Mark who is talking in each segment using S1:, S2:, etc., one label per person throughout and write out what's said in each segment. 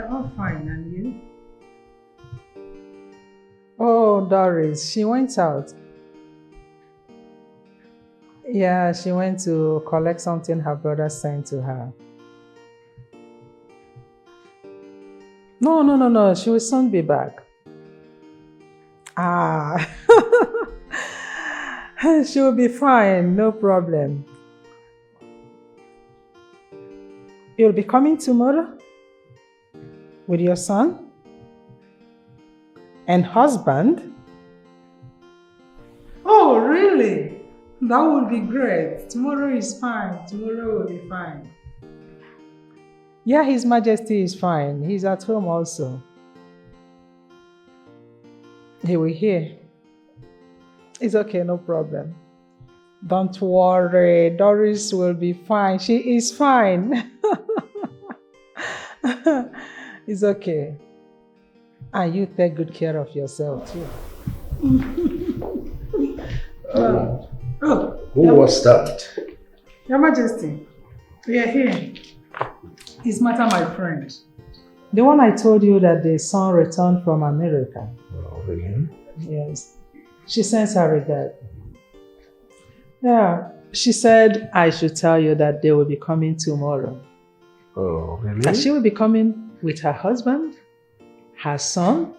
S1: are all fine, and you? Oh, Doris, she went out. Yeah, she went to collect something her brother sent to her. No, she will soon be back. Ah, she will be fine, no problem. You'll be coming tomorrow? With your son? And husband? Oh, really? That would be great. Tomorrow is fine. Tomorrow will be fine. Yeah, His Majesty is fine. He's at home also. He will hear. It's okay, no problem. Don't worry, Doris will be fine. She is fine. It's okay. And you take good care of yourself too.
S2: Who was that?
S1: Your Majesty, we are here. His matter, my friend. The one I told you that the son returned from America.
S2: Oh, really?
S1: Yes. She sends her regard. Yeah. She said I should tell you that they will be coming tomorrow.
S2: Oh, really?
S1: And she will be coming with her husband, her son,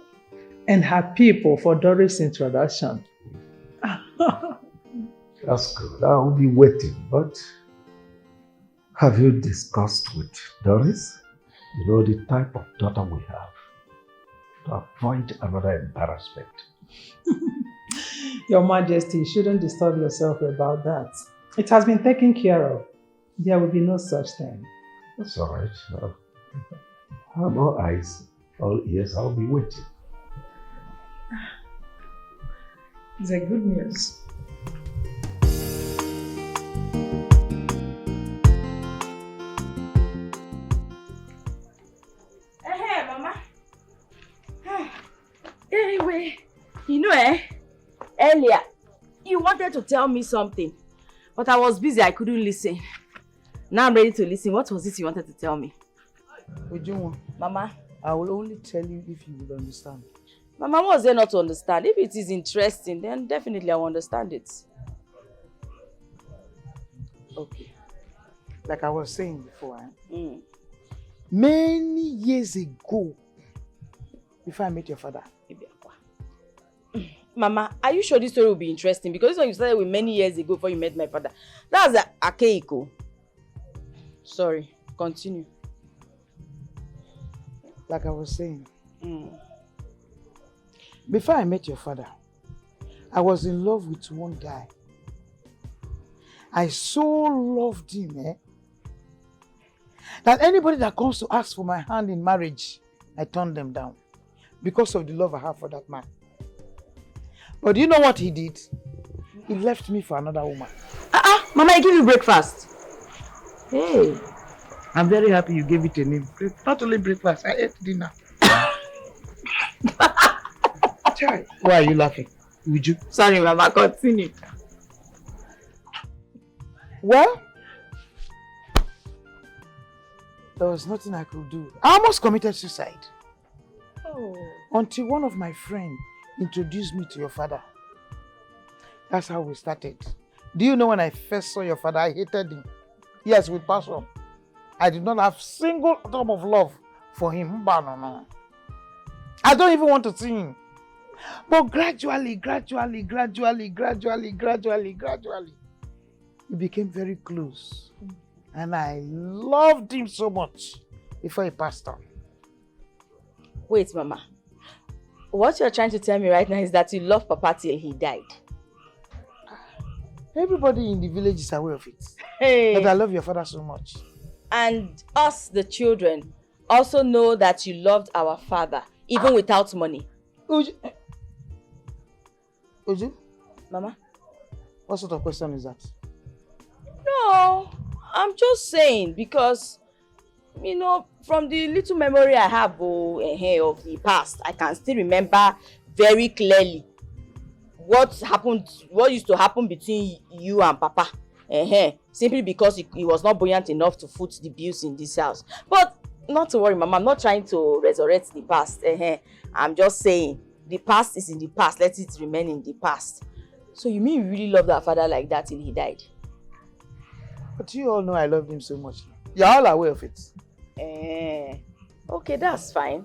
S1: and her people for Doris' introduction.
S2: That's good. I will be waiting, but have you discussed with Doris? You know the type of daughter we have. To avoid another embarrassment.
S1: Your Majesty, you shouldn't disturb yourself about that. It has been taken care of. There will be no such thing.
S2: That's all right. I'm all eyes, all ears. I'll be waiting.
S1: It's a good news.
S3: Hey, Mama. Anyway, earlier, you wanted to tell me something, but I was busy, I couldn't listen. Now I'm ready to listen. What was it you wanted to tell me?
S4: Ujunwa,
S3: Mama?
S4: I will only tell you if you will understand.
S3: Mama, what was there not to understand? If it is interesting, then definitely I will understand it.
S4: Okay. Like I was saying before, many years ago, before I met your father.
S3: Mama, are you sure this story will be interesting? Because this one you started with many years ago before you met my father. That's archaic. Sorry, continue.
S4: Like I was saying, before I met your father, I was in love with one guy. I so loved him, that anybody that comes to ask for my hand in marriage, I turn them down because of the love I have for that man. But do you know what he did? He left me for another woman.
S3: Mama, I give you breakfast.
S4: Hey, I'm very happy you gave it a name. Not only breakfast, I ate dinner. Why are you laughing? Would you?
S3: Sorry, Mama, continue.
S4: Well, there was nothing I could do. I almost committed suicide.
S3: Oh.
S4: Until one of my friends introduced me to your father. That's how we started. Do you know when I first saw your father, I hated him. Yes, with passion. I did not have single atom of love for him. No. I don't even want to see him. But gradually, we became very close. And I loved him so much before he passed on.
S3: Wait, Mama. What you're trying to tell me right now is that you love Papa till he died.
S4: Everybody in the village is aware of it.
S3: Hey.
S4: But I love your father so much.
S3: And us, the children, also know that you loved our father, even without money.
S4: Uju?
S3: Mama?
S4: What sort of question is that?
S3: No, I'm just saying because, from the little memory I have of the past, I can still remember very clearly what used to happen between you and Papa. Simply because he was not buoyant enough to foot the bills in this house. But Not to worry, Mama. I'm not trying to resurrect the past. I'm just saying, the past is in the past. Let it remain in the past. So you mean you really loved our father like that till he died?
S4: But you all know I loved him so much. You're all aware of it.
S3: Okay, that's fine.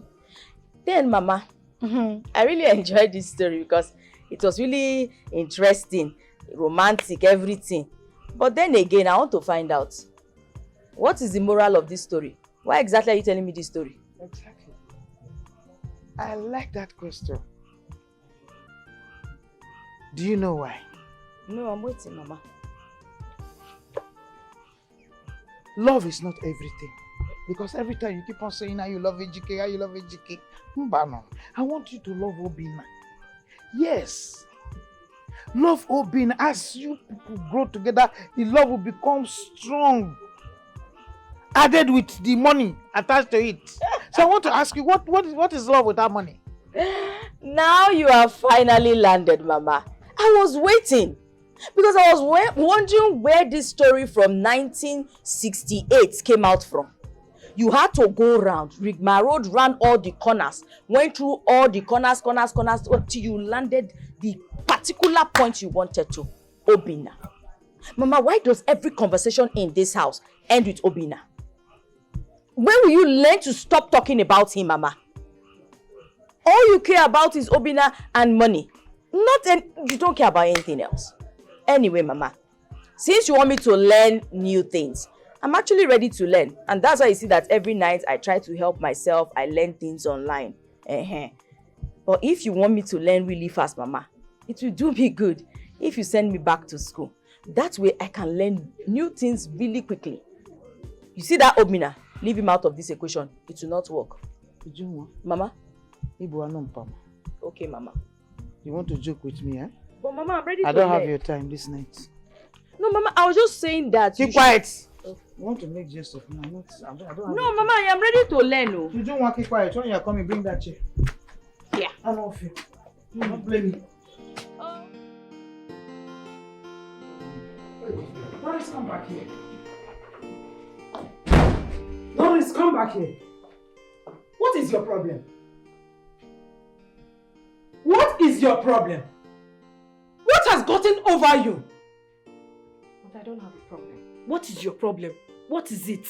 S3: Then, Mama, I really enjoyed this story because it was really interesting, romantic, everything. But then again, I want to find out, what is the moral of this story? Why exactly are you telling me this story?
S4: Exactly. I like that question. Do you know why?
S3: No, I'm waiting, Mama.
S4: Love is not everything. Because every time you keep on saying how you love Ejike, how you love Ejike. Mbano, I want you to love Obinna. Yes. Love Obinna. As you people grow together, the love will become strong. Added with the money attached to it. So I want to ask you, what is love without money?
S3: Now you have finally landed, Mama. I was waiting. Because I was wondering where this story from 1968 came out from. You had to go round. Rigma Road ran all the corners, went through all the corners, until you landed the particular point you wanted to. Obinna. Mama, why does every conversation in this house end with Obinna? When will you learn to stop talking about him, Mama? All you care about is Obinna and money. You don't care about anything else. Anyway, Mama, since you want me to learn new things, I'm actually ready to learn. And that's why you see that every night I try to help myself. I learn things online. But if you want me to learn really fast, Mama, it will do me good if you send me back to school. That way I can learn new things really quickly. You see that Obinna? Leave him out of this equation. It will not work. Mama? Okay, Mama.
S4: You want to joke with me, eh?
S3: But Mama, I'm ready to
S4: I don't
S3: learn.
S4: have your time this night.
S3: No, Mama, I was just saying that.
S4: Keep quiet. You want to make jest of me? I don't have
S3: no, Mama, I am ready to learn. Oh.
S4: You don't want to keep quiet. When you are coming, bring that chair.
S3: Yeah.
S4: I don't feel. You don't blame me.
S1: Doris, come back here. Doris, come back here. What is your problem? What is your problem? What has gotten over you?
S5: But I don't have a problem. What is your problem? What is it?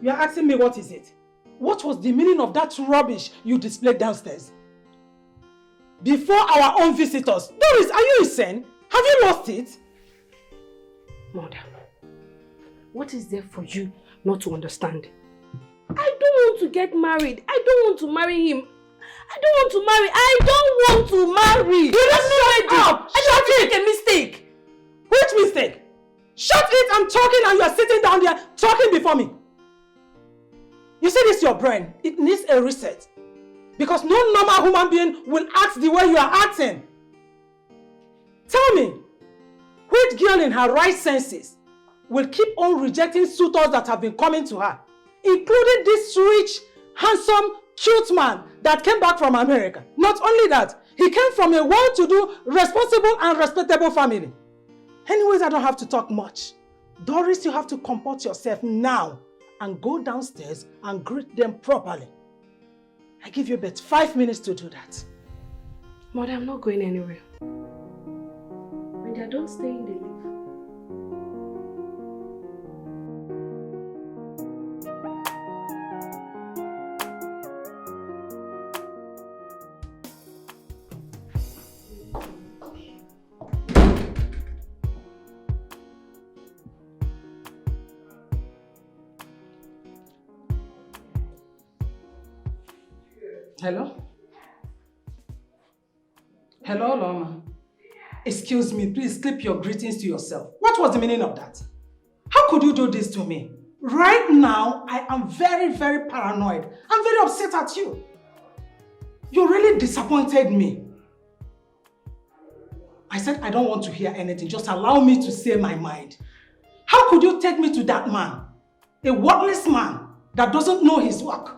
S1: You are asking me what is it? What was the meaning of that rubbish you displayed downstairs? Before our own visitors. Doris, are you insane? Have you lost it?
S5: Mother, what is there for you not to understand? I don't want to get married. I don't want to marry him. I don't want to marry. I don't want to marry.
S1: You just shut up!
S5: I don't want to make a mistake.
S1: Which mistake? Shut it! I'm talking and you are sitting down there talking before me. You see this your brain? It needs a reset. Because no normal human being will act the way you are acting. Tell me, which girl in her right senses will keep on rejecting suitors that have been coming to her, including this rich, handsome, cute man that came back from America? Not only that, he came from a well-to-do, responsible and respectable family. Anyways, I don't have to talk much. Doris, you have to comport yourself now and go downstairs and greet them properly. I give you about 5 minutes to do that.
S5: Mother, I'm not going anywhere. When they're done staying, they leave.
S1: Hello? Hello, Loma. Excuse me, please keep your greetings to yourself. What was the meaning of that? How could you do this to me? Right now, I am very, very paranoid. I'm very upset at you. You really disappointed me. I said I don't want to hear anything. Just allow me to say my mind. How could you take me to that man? A worthless man that doesn't know his work.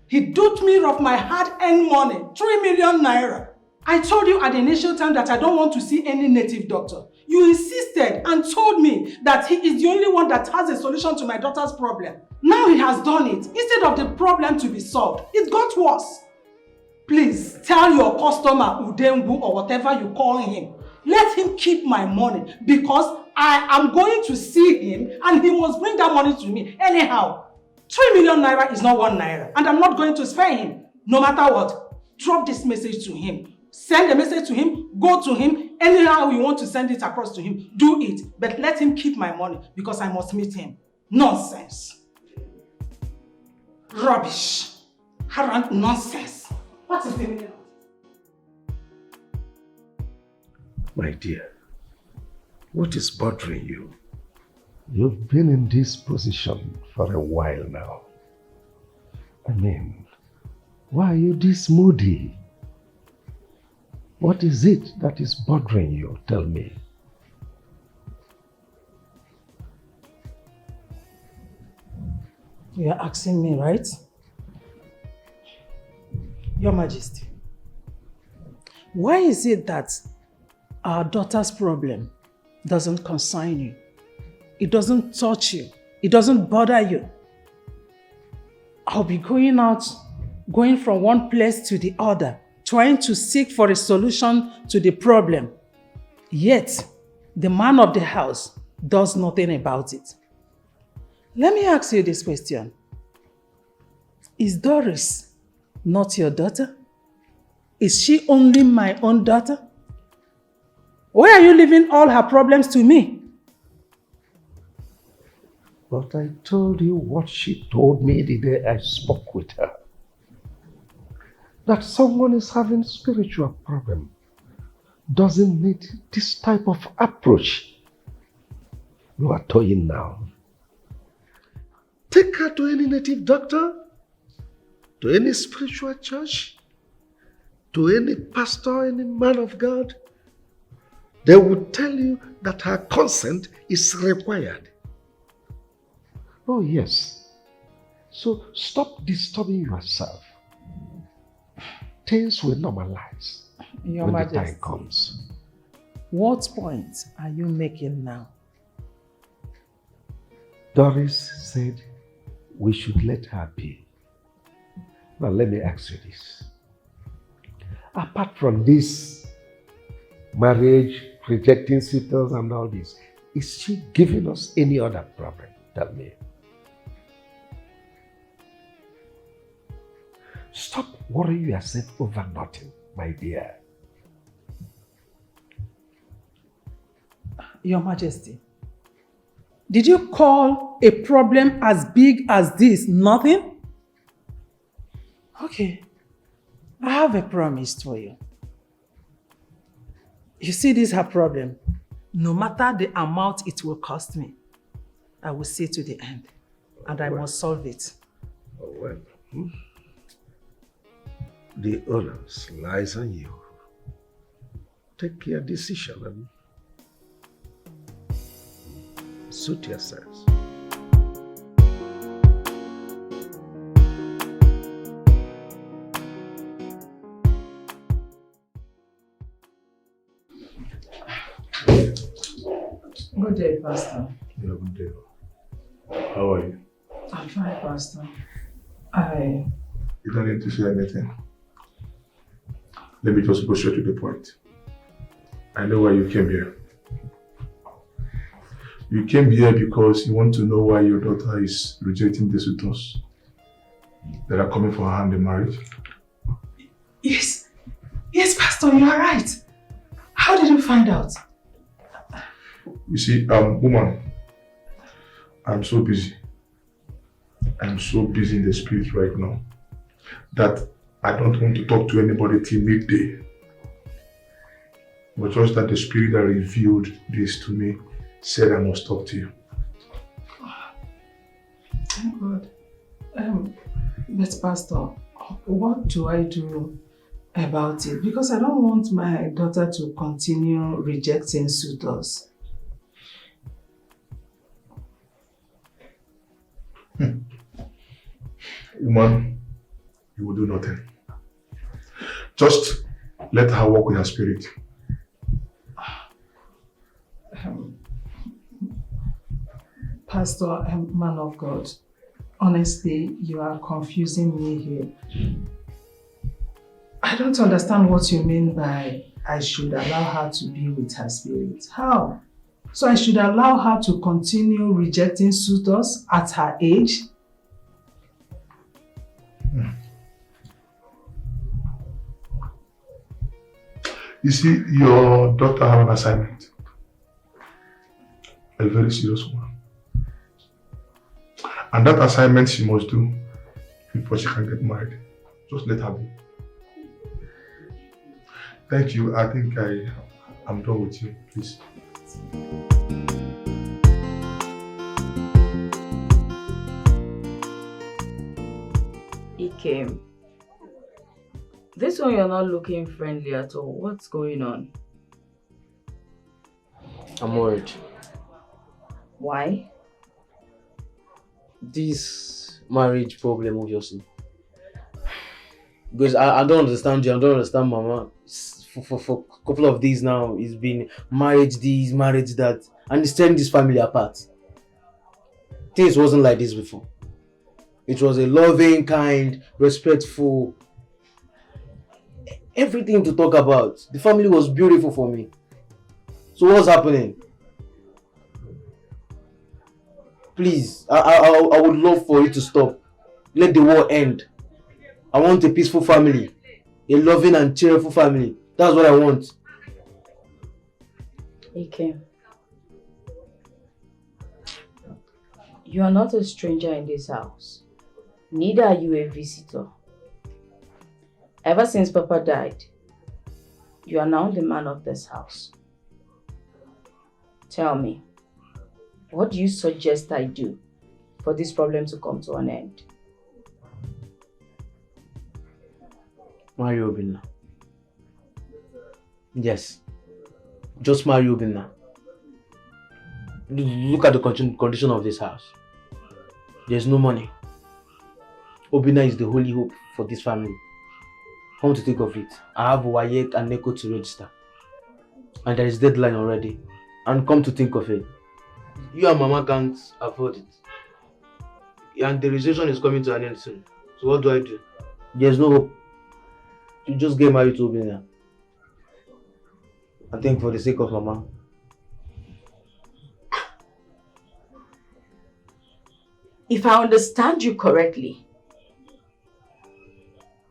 S1: He duped me of my hard-earned money, 3 million naira. I told you at the initial time that I don't want to see any native doctor. You insisted and told me that he is the only one that has a solution to my daughter's problem. Now he has done it. Instead of the problem to be solved, it got worse. Please tell your customer Udengu or whatever you call him, let him keep my money because I am going to see him and he must bring that money to me. Anyhow, 3 million naira is not 1 naira and I'm not going to spare him. No matter what, drop this message to him. Send a message to him, go to him, anyhow you want to send it across to him, do it. But let him keep my money because I must meet him. Nonsense. Rubbish. Harant nonsense. What is the meaning of it?
S2: My dear, what is bothering you? You've been in this position for a while now. I mean, why are you this moody? What is it that is bothering you? Tell me.
S1: You are asking me, right? Your Majesty, why is it that our daughter's problem doesn't concern you? It doesn't touch you. It doesn't bother you. I'll be going from one place to the other, trying to seek for a solution to the problem. Yet, the man of the house does nothing about it. Let me ask you this question. Is Doris not your daughter? Is she only my own daughter? Why are you leaving all her problems to me?
S2: But I told you what she told me the day I spoke with her. That someone is having spiritual problem doesn't need this type of approach you are toying now. Take her to any native doctor, to any spiritual church, to any pastor, any man of God. They will tell you that her consent is required. Oh yes. So stop disturbing yourself. Things will normalize
S1: Your
S2: when
S1: Majesty,
S2: the time comes.
S1: what point are you making now?
S2: Doris said we should let her be. Now let me ask you this. Apart from this marriage, rejecting suitors and all this, is she giving us any other problem? Tell me. Stop worrying yourself over nothing, my dear.
S1: Your Majesty, did you call a problem as big as this nothing? Okay, I have a promise for you. You see, this is her problem. No matter the amount it will cost me, I will see to the end, and I must solve it.
S2: Oh, well. The onus lies on you. Take your decision and suit yourselves.
S1: Good day, Pastor.
S6: Yeah, good day. How are you?
S1: I'm fine, Pastor.
S6: You don't need to say anything. Let me just go straight to the point. I know why you came here. You came here because you want to know why your daughter is rejecting the suitors that are coming for her hand in marriage.
S1: Yes, Pastor, you are right. How did you find out?
S6: You see, woman, I'm so busy. I'm so busy in the spirit right now that I don't want to talk to anybody till midday. But just that the spirit that revealed this to me said I must talk to you.
S1: Thank God. But Pastor, what do I do about it? Because I don't want my daughter to continue rejecting suitors.
S6: Woman, you will do nothing. Just Let her work with her spirit.
S1: Pastor and man of God, honestly, you are confusing me here. I don't understand what you mean by I should allow her to be with her spirit. How? So I should allow her to continue rejecting suitors at her age?
S6: You see, your daughter has an assignment. A very serious one. And that assignment she must do before she can get married. Just let her be. Thank you. I think I'm done with you. Please.
S3: Ike, this one you're not looking friendly at all. What's going on?
S7: I'm worried.
S3: Why?
S7: This marriage problem, obviously. Because I don't understand you, I don't understand Mama. For a couple of days now, it's been marriage this, marriage that, and it's tearing this family apart. Things wasn't like this before. It was a loving, kind, respectful, everything to talk about. The family was beautiful for me. So what's happening? Please, I would love for it to stop. Let the war end. I want a peaceful family. A loving and cheerful family. That's what I want.
S3: Ike, you are not a stranger in this house. Neither are you a visitor. Ever since Papa died, you are now the man of this house. Tell me, what do you suggest I do for this problem to come to an end?
S7: Marry Obinna. Yes. Just marry Obinna. Look at the condition of this house. There's no money. Obinna is the holy hope for this family. Come to think of it, I have Wayek and Neko to register. And there is deadline already. And come to think of it, you and Mama can't afford it. And the registration is coming to an end soon. So what do I do? There's no hope. You just get married to Obinna. I think for the sake of Mama.
S3: If I understand you correctly,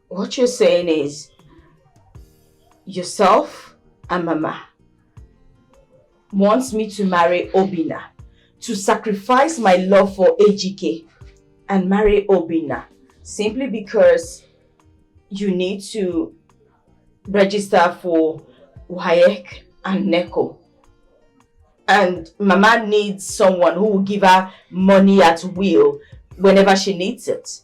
S3: what you're saying is yourself and Mama wants me to marry Obinna, to sacrifice my love for AGK and marry Obinna simply because you need to register for WAEC and NECO. And Mama needs someone who will give her money at will whenever she needs it.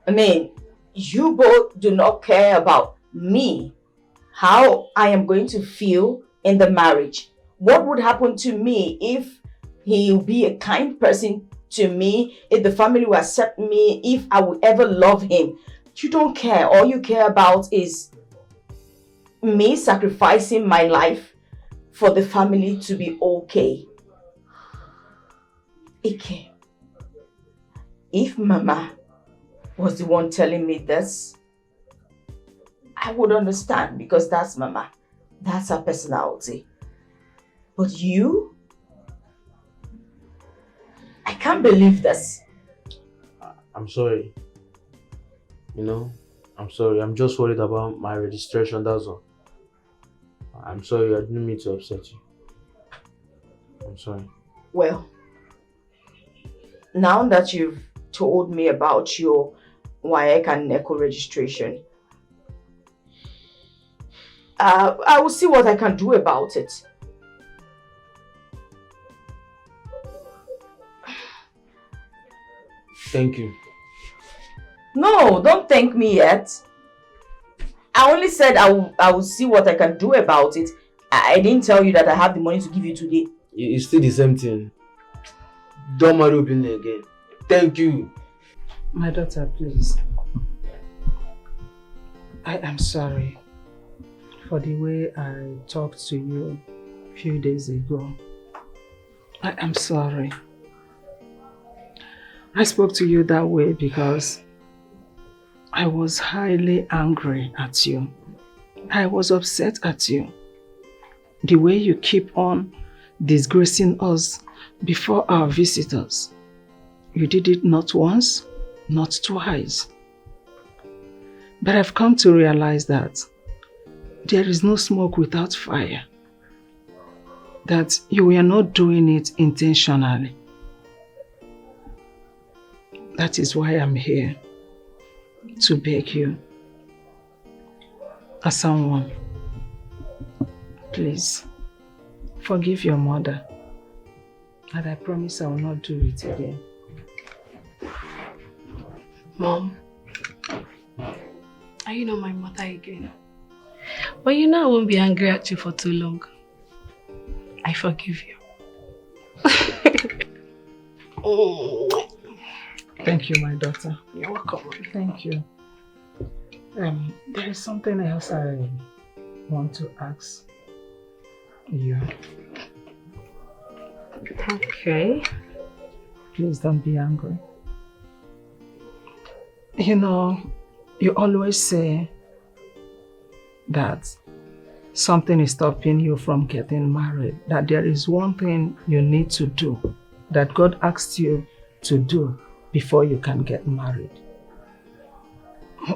S3: I mean, you both do not care about me, how I am going to feel in the marriage. What would happen to me if he will be a kind person to me, if the family will accept me, if I would ever love him. You don't care. All you care about is me sacrificing my life for the family to be okay. Ike, if Mama was the one telling me this, I would understand because that's Mama. That's her personality. But you? I can't believe this.
S7: I'm sorry. You know, I'm sorry. I'm just worried about my registration, that's all. I'm sorry, I didn't mean to upset you. I'm sorry.
S3: Well, now that you've told me about your WAEC and NECO registration, I will see what I can do about it.
S7: Thank you.
S3: No, don't thank me yet. I only said I will see what I can do about it. I didn't tell you that I have the money to give you today.
S7: It's still the same thing. Don't marry Obinna again. Thank you.
S1: My daughter, please. I am sorry.
S4: for the way I talked to you a few days ago. I am sorry. I spoke to you that way because I was highly angry at you. I was upset at you. The way you keep on disgracing us before our visitors. You did it not once, not twice. But I've come to realize that there is no smoke without fire. That you were not doing it intentionally. That is why I'm here, to beg you, as someone, please, forgive your mother, and I promise I will not do it again.
S5: Mom, are you not my mother again? But you know I won't be angry at you for too long. I forgive you.
S4: Thank you, my daughter.
S5: You're welcome.
S4: Thank you. There is something else I want to ask you.
S5: Okay.
S4: Please don't be angry. You know, you always say that something is stopping you from getting married, that there is one thing you need to do, that God asked you to do before you can get married.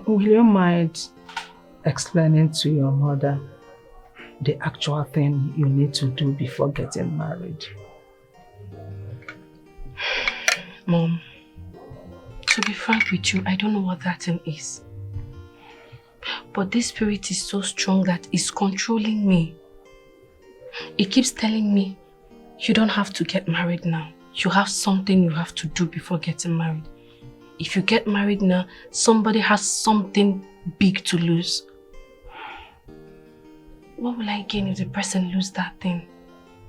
S4: Will you mind explaining to your mother the actual thing you need to do before getting married?
S5: Mom, to be frank with you, I don't know what that thing is. But this spirit is so strong that it's controlling me. It keeps telling me, you don't have to get married now. You have something you have to do before getting married. If you get married now, somebody has something big to lose. What will I gain if the person loses that thing?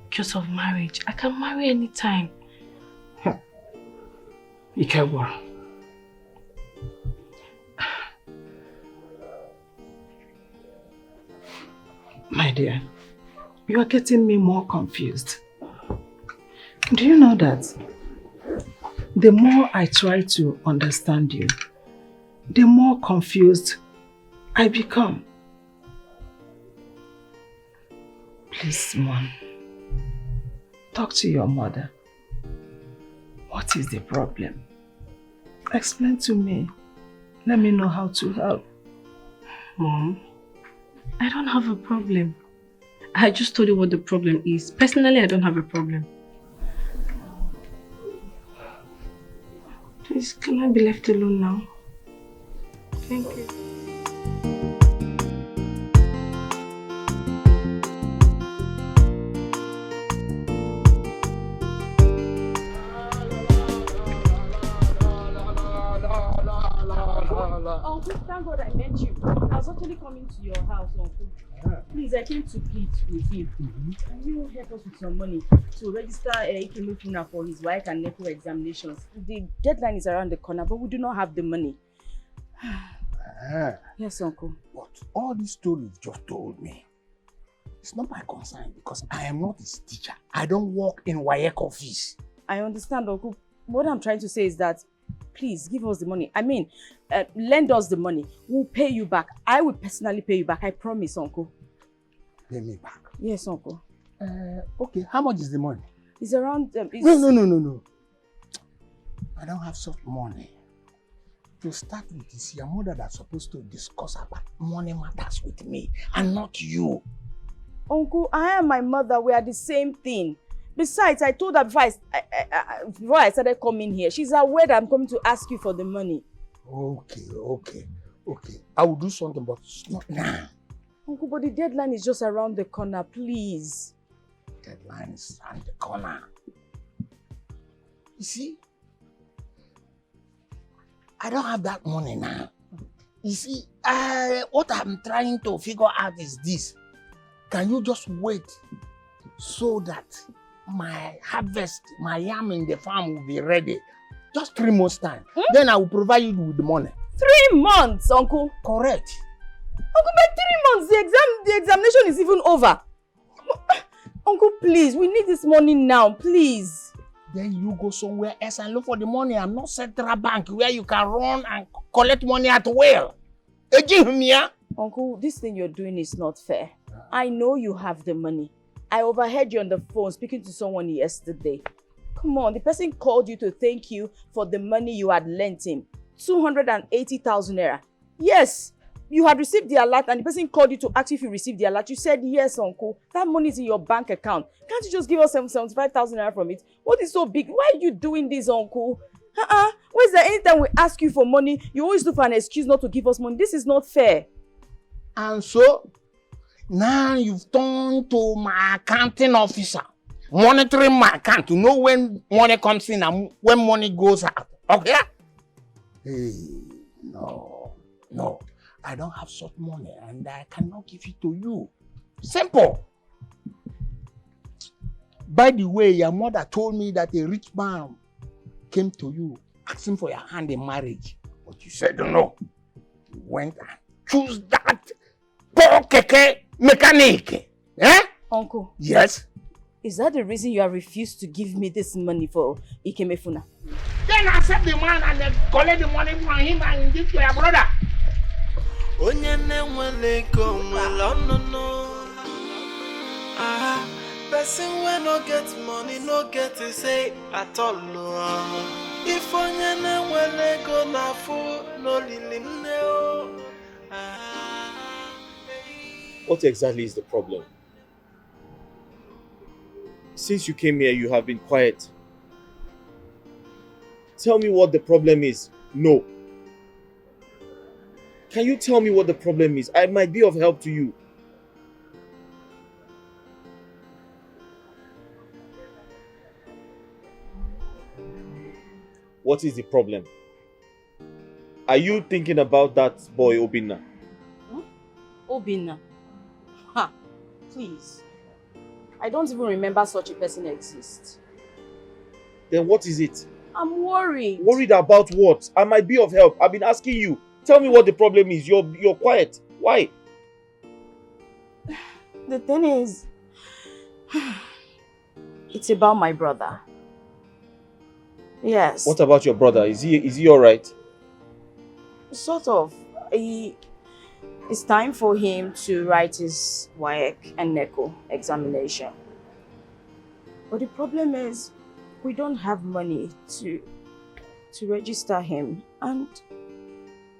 S5: Because of marriage. I can marry anytime.
S4: Ikewa. My dear, you are getting me more confused. Do you know that the more I try to understand you, the more confused I become? Please, Mom, talk to your mother. What is the problem? Explain to me. Let me know how to help.
S5: Mom, I don't have a problem. I just told you what the problem is. Personally, I don't have a problem. Please, can I be left alone now? Thank you. Uncle, thank God I met you. I was actually coming to your house, Uncle. Please, I came to plead with you. Can you help us with some money to register Ikemefuna for his WAEC and NECO examinations? The deadline is around the corner, but we do not have the money. Yes, Uncle.
S8: But all these stories you just told me, it's not my concern because I am not his teacher. I don't work in WAEC office.
S5: I understand, Uncle. What I'm trying to say is that please give us the money. I mean, lend us the money. We'll pay you back. I will personally pay you back. I promise, Uncle.
S8: Pay me back?
S5: Yes, Uncle.
S8: Okay, how much is the money?
S5: It's around...
S8: No. I don't have such money. To start with, it's your mother that's supposed to discuss about money matters with me and not you.
S5: Uncle, I and my mother, we are the same thing. Besides, I told her before I started coming here, she's aware that I'm coming to ask you for the money.
S8: Okay. I will do something, but it's not now.
S5: Uncle, but the deadline is just around the corner, please.
S8: Deadline is around the corner. You see, I don't have that money now. You see, what I'm trying to figure out is this. Can you just wait so that my harvest, my yam in the farm will be ready? Just 3 months time. Then I will provide you with the money.
S5: 3 months, Uncle?
S8: Correct.
S3: Uncle, by 3 months, the examination is even over. Uncle, please, we need this money now, please.
S8: Then you go somewhere else and look for the money. I'm not Central Bank where you can run and collect money at will.
S3: Uncle, this thing you're doing is not fair. I know you have the money. I overheard you on the phone speaking to someone yesterday. Come on, the person called you to thank you for the money you had lent him. 280,000 naira. Yes, you had received the alert and the person called you to ask if you received the alert. You said, yes, uncle. That money is in your bank account. Can't you just give us 75,000 naira from it? What is so big? Why are you doing this, uncle? Why is there anytime we ask you for money, you always look for an excuse not to give us money? This is not fair.
S8: And so, now you've turned to my accounting officer, monitoring my account to know when money comes in and when money goes out. Okay? Hey, no. I don't have such money and I cannot give it to you. Simple. By the way, your mother told me that a rich man came to you asking for your hand in marriage. But you said no. You went and chose that poor keke mechanic. Eh?
S3: Uncle.
S8: Yes?
S3: Is that the reason you have refused to give me this money for Ikemefuna?
S8: Then accept the man and then collect the money from him and give to your brother.
S9: Person when no get money, no get to say at all. If onyene wele go na fu, no lilim neo.
S10: What exactly is the problem? Since you came here, you have been quiet. Tell me what the problem is. No. Can you tell me what the problem is? I might be of help to you. What is the problem? Are you thinking about that boy, Obinna?
S3: Obinna? Ha! Please. I don't even remember such a person exists.
S10: Then what is it?
S3: I'm worried.
S10: Worried about what? I might be of help. I've been asking you. Tell me what the problem is. You're quiet. Why?
S3: The thing is, it's about my brother. Yes.
S10: What about your brother? Is he all right?
S3: Sort of. It's time for him to write his WAEC and NECO examination. But the problem is, we don't have money to register him, and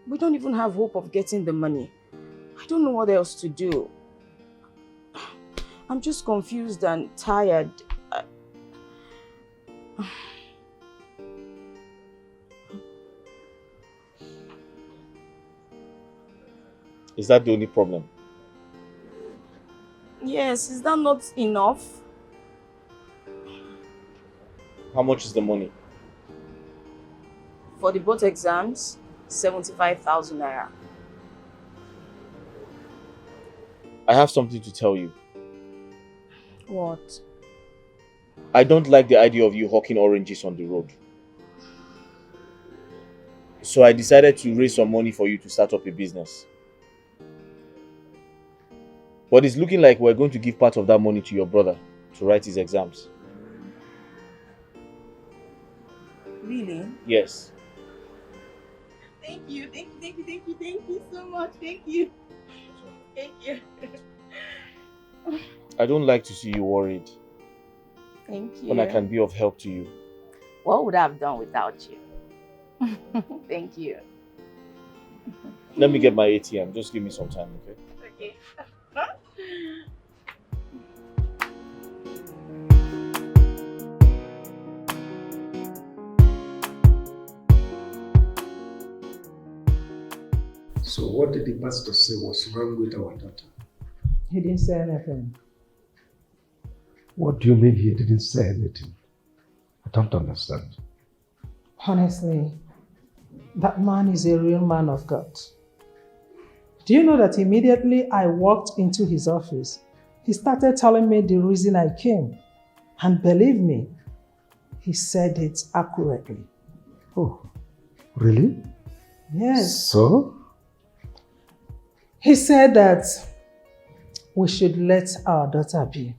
S3: we don't even have hope of getting the money. I don't know what else to do. I'm just confused and tired.
S10: Is that the only problem?
S3: Yes, is that not enough?
S10: How much is the money?
S3: For the both exams, 75,000 naira.
S10: I have something to tell you.
S3: What?
S10: I don't like the idea of you hawking oranges on the road. So I decided to raise some money for you to start up a business. But it's looking like we're going to give part of that money to your brother to write his exams.
S3: Really?
S10: Yes.
S3: Thank you so much. Thank you.
S10: I don't like to see you worried.
S3: Thank you.
S10: When I can be of help to you.
S3: What would I have done without you? Thank you.
S10: Let me get my ATM. Just give me some time, okay?
S3: Okay.
S2: So what did the pastor say was wrong with our daughter?
S4: He didn't say anything.
S2: What do you mean he didn't say anything? I don't understand.
S4: Honestly, that man is a real man of God. Do you know that immediately I walked into his office, he started telling me the reason I came. And believe me, he said it accurately.
S2: Oh, really?
S4: Yes.
S2: So?
S1: He said that we should let our daughter be.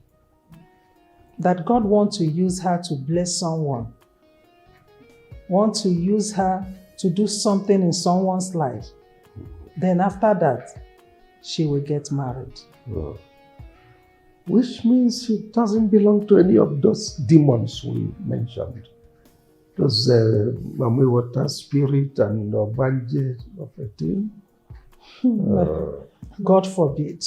S1: That God wants to use her to bless someone. Want to use her to do something in someone's life. Then after that, she will get married.
S2: Oh. Which means she doesn't belong to any of those demons we mentioned. Those Mami Water Spirit and Obanje of a thing.
S1: God forbid.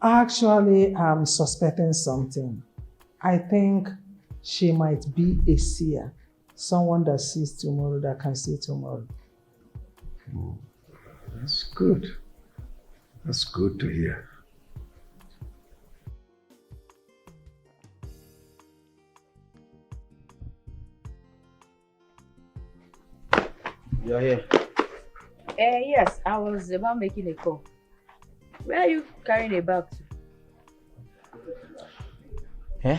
S1: Actually, I'm suspecting something. I think she might be a seer. Someone that sees tomorrow, that can see tomorrow.
S2: That's good. That's good to hear.
S7: You're here.
S3: Yes, I was about making a call. Where are you carrying a bag to?
S7: Eh?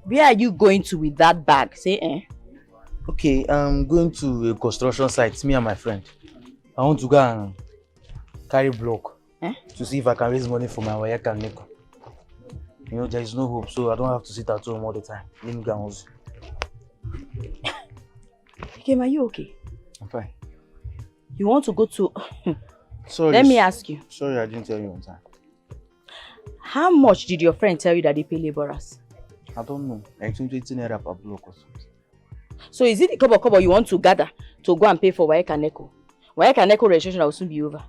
S3: Where are you going to with that bag? Say eh?
S7: Okay, I'm going to a construction site, me and my friend. I want to go and carry block to see if I can raise money for my wife and Neko. You know, there is no hope, so I don't have to sit at home all the time. Let me go and hustle.
S3: Kim, are you okay?
S7: I'm fine.
S3: You want to go to...
S7: Sorry.
S3: Let me ask you.
S7: Sorry, I didn't tell you on time.
S3: How much did your friend tell you that they pay laborers?
S7: I don't know. I think 20 naira per block or something.
S3: So is it the kobo you want to gather to go and pay for Waek and Neko? Waek and Neko registration will soon be over.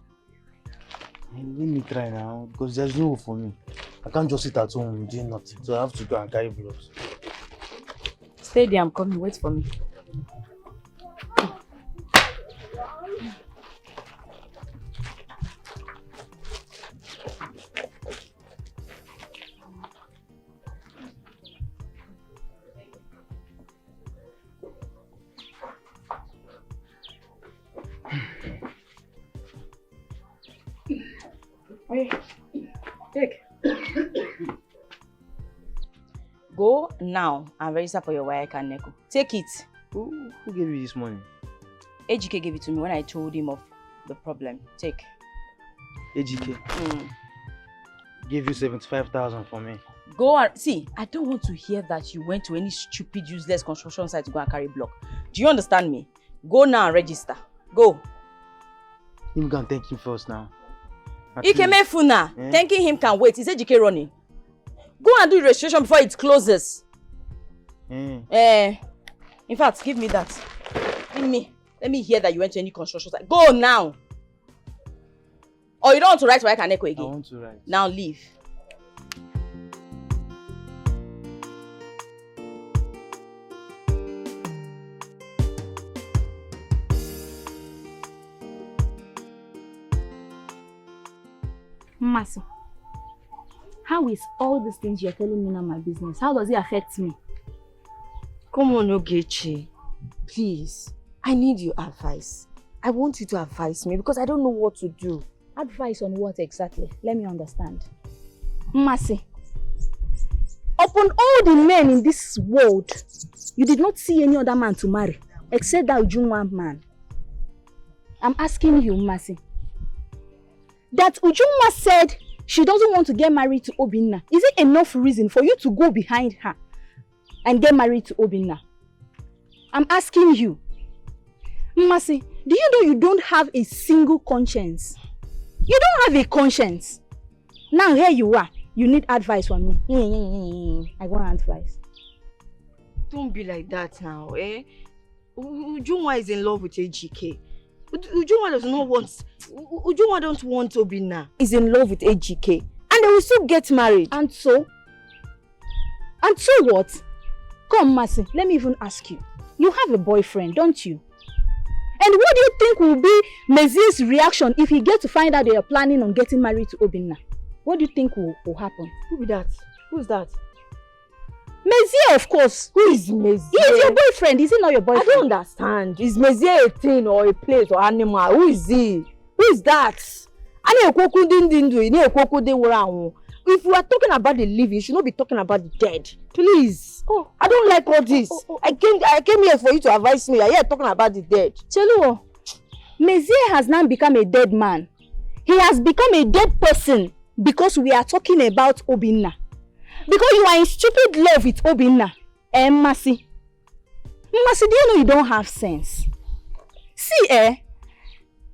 S7: Let me try now, because there's no hope for me. I can't just sit at home doing nothing, so I have to go and carry blocks.
S3: Stay there, I'm coming. Wait for me. Take. Go now and register for your Waek and Neko. Take it.
S7: Who gave you this money?
S3: Ejike gave it to me when I told him of the problem. Take.
S7: Ejike? Give you 75,000 for me.
S3: Go and see. I don't want to hear that you went to any stupid, useless construction site to go and carry block. Do you understand me? Go now and register. Go.
S7: You can thank him first now.
S3: Ikemefuna. Thanking him can wait. Is Ejike running? Go and do the registration before it closes. In fact, give me that. Give me. Let me hear that you went to any construction site. Go now. Or you don't want to write Waek and Neko again?
S7: I want to write.
S3: Now leave.
S11: Mercy, how is all these things you're telling me now my business? How does it affect me?
S12: Come on, Ogechi. Please, I need your advice. I want you to advise me because I don't know what to do.
S11: Advice on what exactly? Let me understand. Mercy, upon all the men in this world, you did not see any other man to marry except that Ujunwa man. I'm asking you, Mercy. That Ujunwa said she doesn't want to get married to Obinna. Is it enough reason for you to go behind her and get married to Obinna? I'm asking you. Mercy, do you know you don't have a single conscience? You don't have a conscience. Now here you are. You need advice from me. I want advice.
S12: Don't be like that now, eh? Ujunwa is in love with Ejike. Ujunwa does not want... Ujunwa don't want Obinna. He's in love with Ejike. And they will still get married.
S11: And so? And so what? Come, Mercy, let me even ask you. You have a boyfriend, don't you? And what do you think will be Mezie's reaction if he gets to find out they are planning on getting married to Obinna? What do you think will happen?
S12: Who be that? Who's that?
S11: Mezie, of course.
S12: Who is Mezie?
S11: He is your boyfriend. Is he not your boyfriend?
S12: I don't understand. Is Mezie a thing or a place or animal? Who is he? Who is that? If we are talking about the living, you should not be talking about the dead. Please. Oh, I don't like all this. I came here for you to advise me. I hear talking about the dead.
S11: Cheluo, Mezie has now become a dead man. He has become a dead person because we are talking about Obinna. Because you are in stupid love with Obinna. Mercy. Mercy, do you know you don't have sense? See,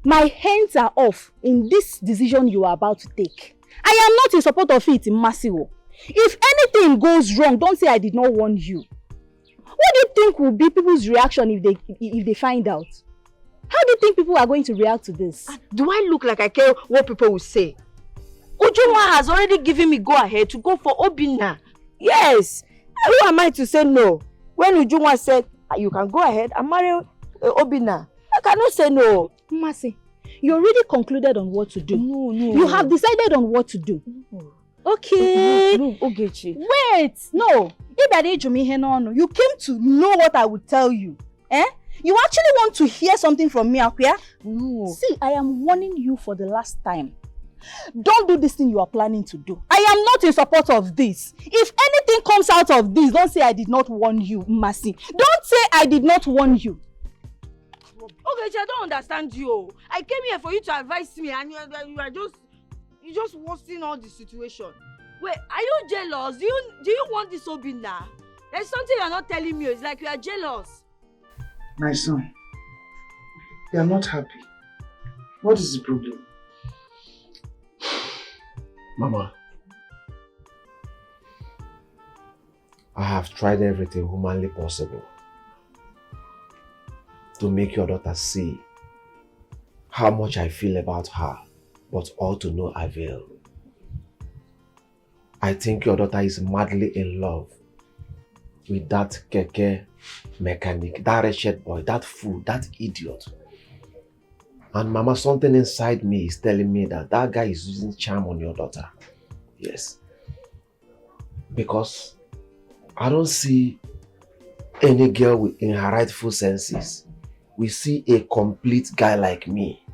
S11: my hands are off in this decision you are about to take. I am not in support of it, Mercy. If anything goes wrong, don't say I did not warn you. What do you think will be people's reaction if they find out? How do you think people are going to react to this?
S12: Do I look like I care what people will say? Ujunwa has already given me go-ahead to go for Obinna. Yes. Who am I to say no? When Ujunwa said, you can go ahead and marry Obinna, I cannot say no.
S11: Mercy, you already concluded on what to do.
S12: No.
S11: You have decided on what to do.
S12: No.
S11: Okay.
S12: No, Ogechi.
S11: Wait, no. You came to know what I would tell you. You actually want to hear something from me, Akuya?
S12: No.
S11: See, I am warning you for the last time. Don't do this thing you are planning to do. I am not in support of this. If anything comes out of this, don't say I did not warn you, Mercy. Don't say I did not warn you.
S12: Ogechi, I don't understand you. I came here for you to advise me and you just worsening all the situation. Wait, are you jealous? Do you want this Obinna? There's something you're not telling me. It's like you are jealous.
S4: My son, you are not happy. What is the problem?
S2: Mama, I have tried everything humanly possible to make your daughter see how much I feel about her, but all to no avail. I think your daughter is madly in love with that keke mechanic, that wretched boy, that fool, that idiot. And Mama, something inside me is telling me that that guy is using charm on your daughter. Yes. Because I don't see any girl in her rightful senses. We see a complete guy like me,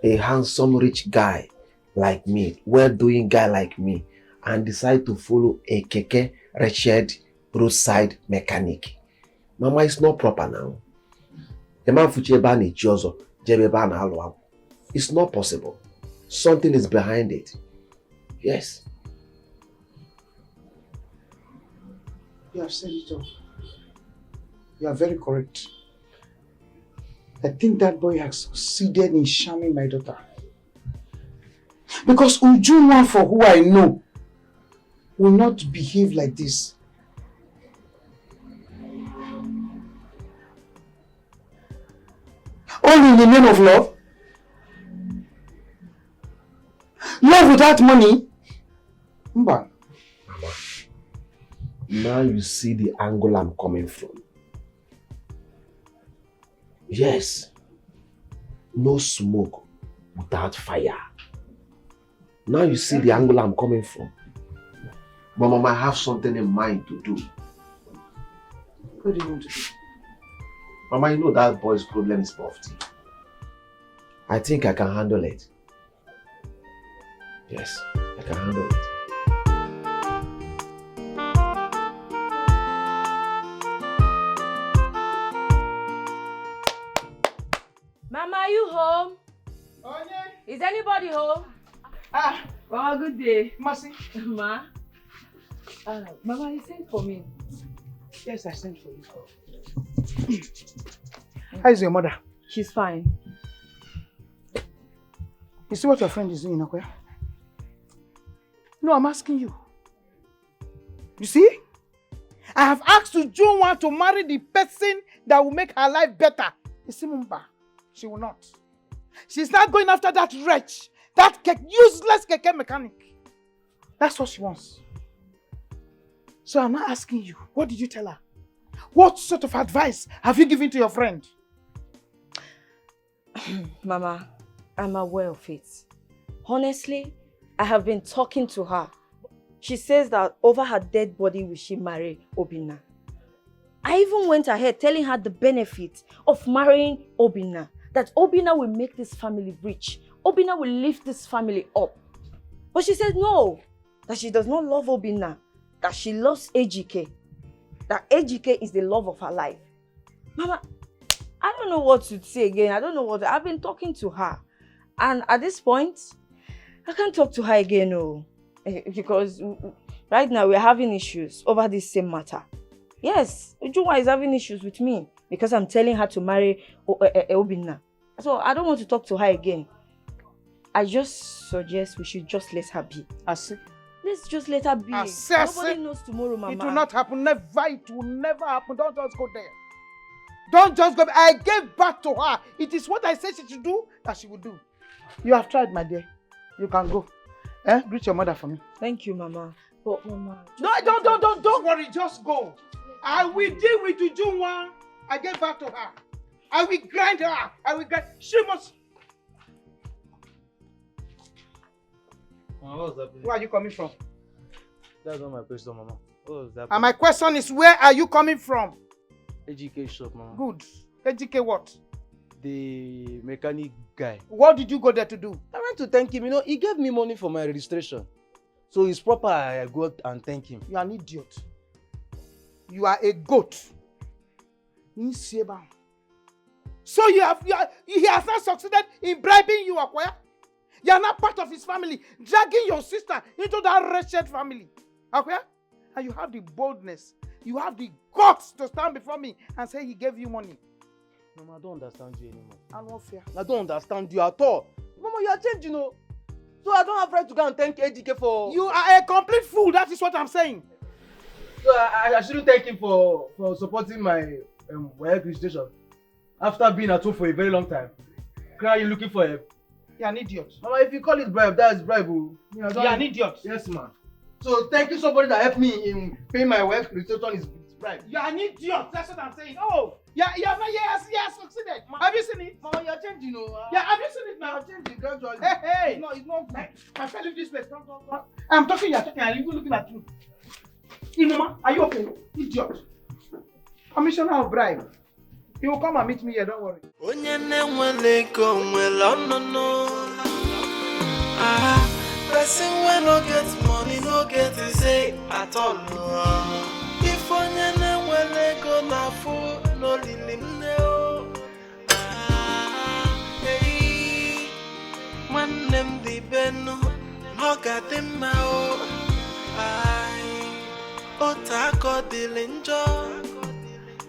S2: a handsome rich guy like me, well-doing guy like me, and decide to follow a keke wretched roadside mechanic. Mama, it's not proper now. The man fucheba chozo. It's not possible. Something is behind it. Yes.
S4: You have said it all. You are very correct. I think that boy has succeeded in charming my daughter. Because Ujunwa, for who I know, will not behave like this. All in the name of love? Love without money? Mba.
S2: Mama, now you see the angle I'm coming from. Yes, no smoke without fire. Now you see the angle I'm coming from. But Mama, I have something in mind to do.
S4: What do you want to do?
S2: Mama, you know that boy's problem is poverty. I think I can handle it. Yes, I can handle it.
S5: Mama, are you home?
S4: Oh, yeah.
S5: Is anybody home? Oh, good day.
S4: Mercy.
S5: Ma. Mama, you sent for me.
S4: Yes, I sent for you. How is your mother?
S5: She's fine.
S4: You see what your friend is doing, Akoya? No, I'm asking you. You see? I have asked Ujunwa to marry the person that will make her life better. You see, Mumba, she will not. She's not going after that wretch, that useless keke mechanic. That's what she wants. So I'm not asking you, what did you tell her? What sort of advice have you given to your friend?
S12: Mama, I'm aware of it. Honestly, I have been talking to her. She says that over her dead body will she marry Obinna. I even went ahead telling her the benefit of marrying Obinna. That Obinna will make this family rich. Obinna will lift this family up. But she said no. That she does not love Obinna. That she loves AGK. That AGK is the love of her life. Mama, I don't know what to say again. I don't know what. I've been talking to her. And at this point,
S3: I can't talk to her again, no. Because right now we're having issues over this same matter. Yes, Ujunwa is having issues with me because I'm telling her to marry Obinna. So I don't want to talk to her again. I just suggest we should just let her be.
S4: I see.
S3: Let's just let her be. Nobody knows tomorrow, Mama.
S4: It will not happen. Never. It will never happen. Don't just go there. Don't just go. I gave birth to her. It is what I said she should do that she will do. You have tried, my dear. You can go. Greet your mother for me.
S3: Thank you, Mama. But Mama.
S4: No, don't worry. Just go. I will deal with Ujunwa. I gave birth to her. I will grind her. She must.
S7: What was that?
S4: Where are you coming from?
S7: That's not my question, Mama. What was that?
S4: And my question is, where are you coming from?
S7: AGK shop, Mama.
S4: Good. AGK what?
S7: The mechanic guy.
S4: What did you go there to do?
S7: I went to thank him. He gave me money for my registration. So it's proper I go and thank him.
S4: You are an idiot. You are a goat. So he has not succeeded in bribing you, Akwaya? You are not part of his family, dragging your sister into that wretched family. Okay? And you have the boldness, you have the guts to stand before me and say he gave you money.
S7: Mama, I don't understand you anymore.
S4: I'm not fair.
S7: I don't understand you at all. Mama, you are changed, So I don't have right to go and thank AGK for...
S4: You are a complete fool, that is what I'm saying.
S7: So I shouldn't thank him for supporting my registration. After being at home for a very long time. Crying, looking for help.
S4: You're an idiot.
S7: Mama, if you call it bribe, that is bribe.
S4: You're an idiot.
S7: Yes, ma'am. So thank you somebody that helped me in paying my wife's registration is bribe.
S4: You're an idiot. That's what I'm saying. Oh, you have succeeded. Have you seen it?
S7: Mama, you're changing,
S4: Yeah, have you seen it now?
S7: You're changing gradually.
S4: Hey.
S7: It's not
S4: I fell in this place. I'm talking, you're talking, I'm even looking at you. Mama, are you okay? Idiot. Commissioner of bribe. He will come and meet me here, don't worry.
S9: Person when no get money, no get to say at all. If onyene when go na fool, no lili no. Hey, man them di beno, no got them now. Otako dilinjo.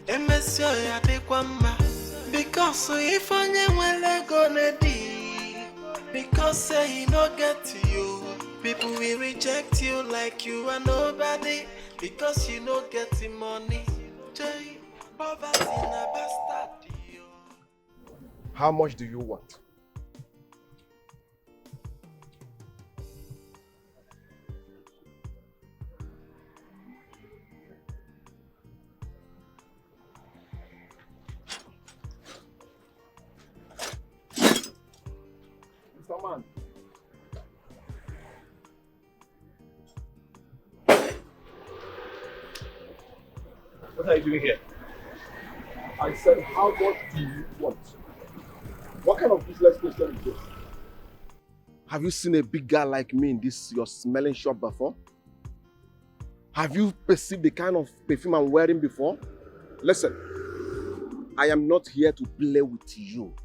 S9: Emesio ya de kwamba because if onyene gonna di because say he no get to you people will reject you like you are nobody because you no get the money Jay poverty na bastard.
S13: How much do you want? Man.
S10: What are you doing here?
S13: I said, how much do you want? What kind of business question is this? Have you seen a big guy like me in this your smelling shop before? Have you perceived the kind of perfume I'm wearing before? Listen, I am not here to play with you.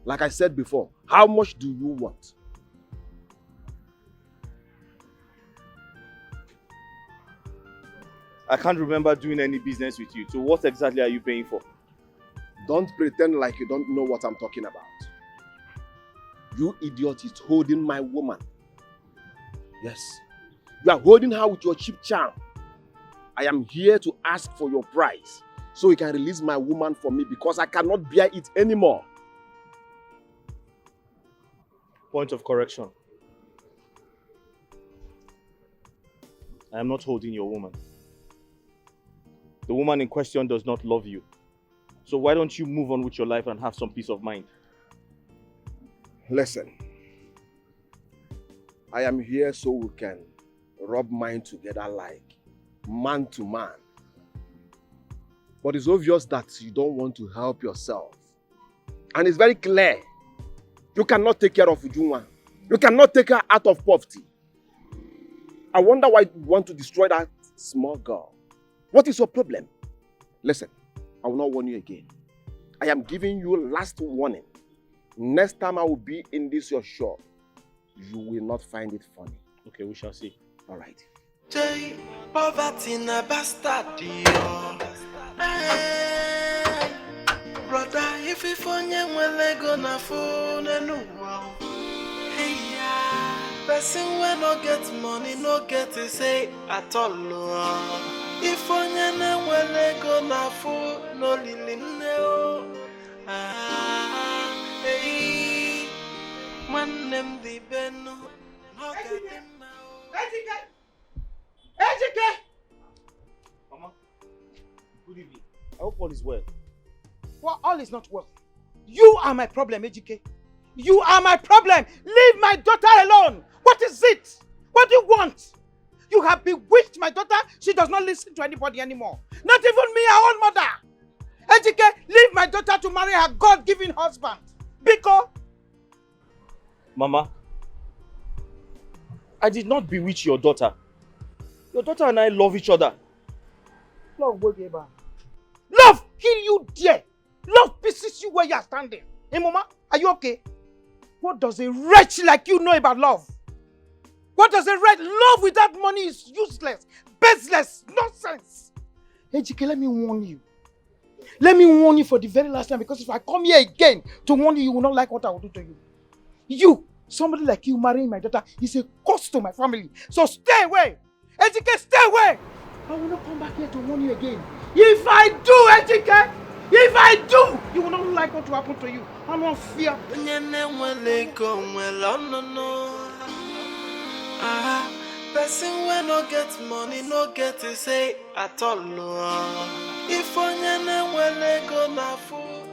S13: Like I said before, how much do you want?
S10: I can't remember doing any business with you. So what exactly are you paying for?
S13: Don't pretend like you don't know what I'm talking about. You idiot is holding my woman. Yes. You are holding her with your cheap charm. I am here to ask for your price so you can release my woman for me because I cannot bear it anymore.
S10: Point of correction. I am not holding your woman. The woman in question does not love you. So why don't you move on with your life and have some peace of mind?
S13: Listen. I am here so we can rub minds together like man to man. But it's obvious that you don't want to help yourself. And it's very clear. You cannot take care of Ujunwa. You cannot take her out of poverty. I wonder why you want to destroy that small girl. What is your problem? Listen, I will not warn you again. I am giving you last warning. Next time I will be in this your shop, you will not find it funny.
S10: Okay, we shall see.
S13: All right.
S9: Jay, poverty na bastard, yo. Hey, brother, if you find your lego na phone and wow. Hey, yeah. Person when no get money, no get to say at all. If on your lego na phone, no lily no. Hey, man, them the beno.
S4: Ejike!
S10: Mama, good evening. I hope all is well.
S4: Well, all is not well. You are my problem, Ejike. You are my problem. Leave my daughter alone. What is it? What do you want? You have bewitched my daughter. She does not listen to anybody anymore. Not even me, her own mother. Ejike, leave my daughter to marry her God-given husband. Biko.
S10: Mama, I did not bewitch your daughter. Your daughter and I love each other.
S4: Love will give her. Love kill you there. Love pisses you where you are standing. Hey, Mama, are you okay? What does a wretch like you know about love? What does a wretch? Love without money is useless, baseless, nonsense. Ejike, let me warn you. Let me warn you for the very last time, because if I come here again to warn you, you will not like what I will do to you. You, somebody like you marrying my daughter is a cost to my family. So stay away. Ejike, stay away. I will not come back here to warn you again. If I do, Ejike, if I do, you will not like what will happen to you. I'm not fear.
S9: Person when no get money, no get to say at all. If on your go na fool.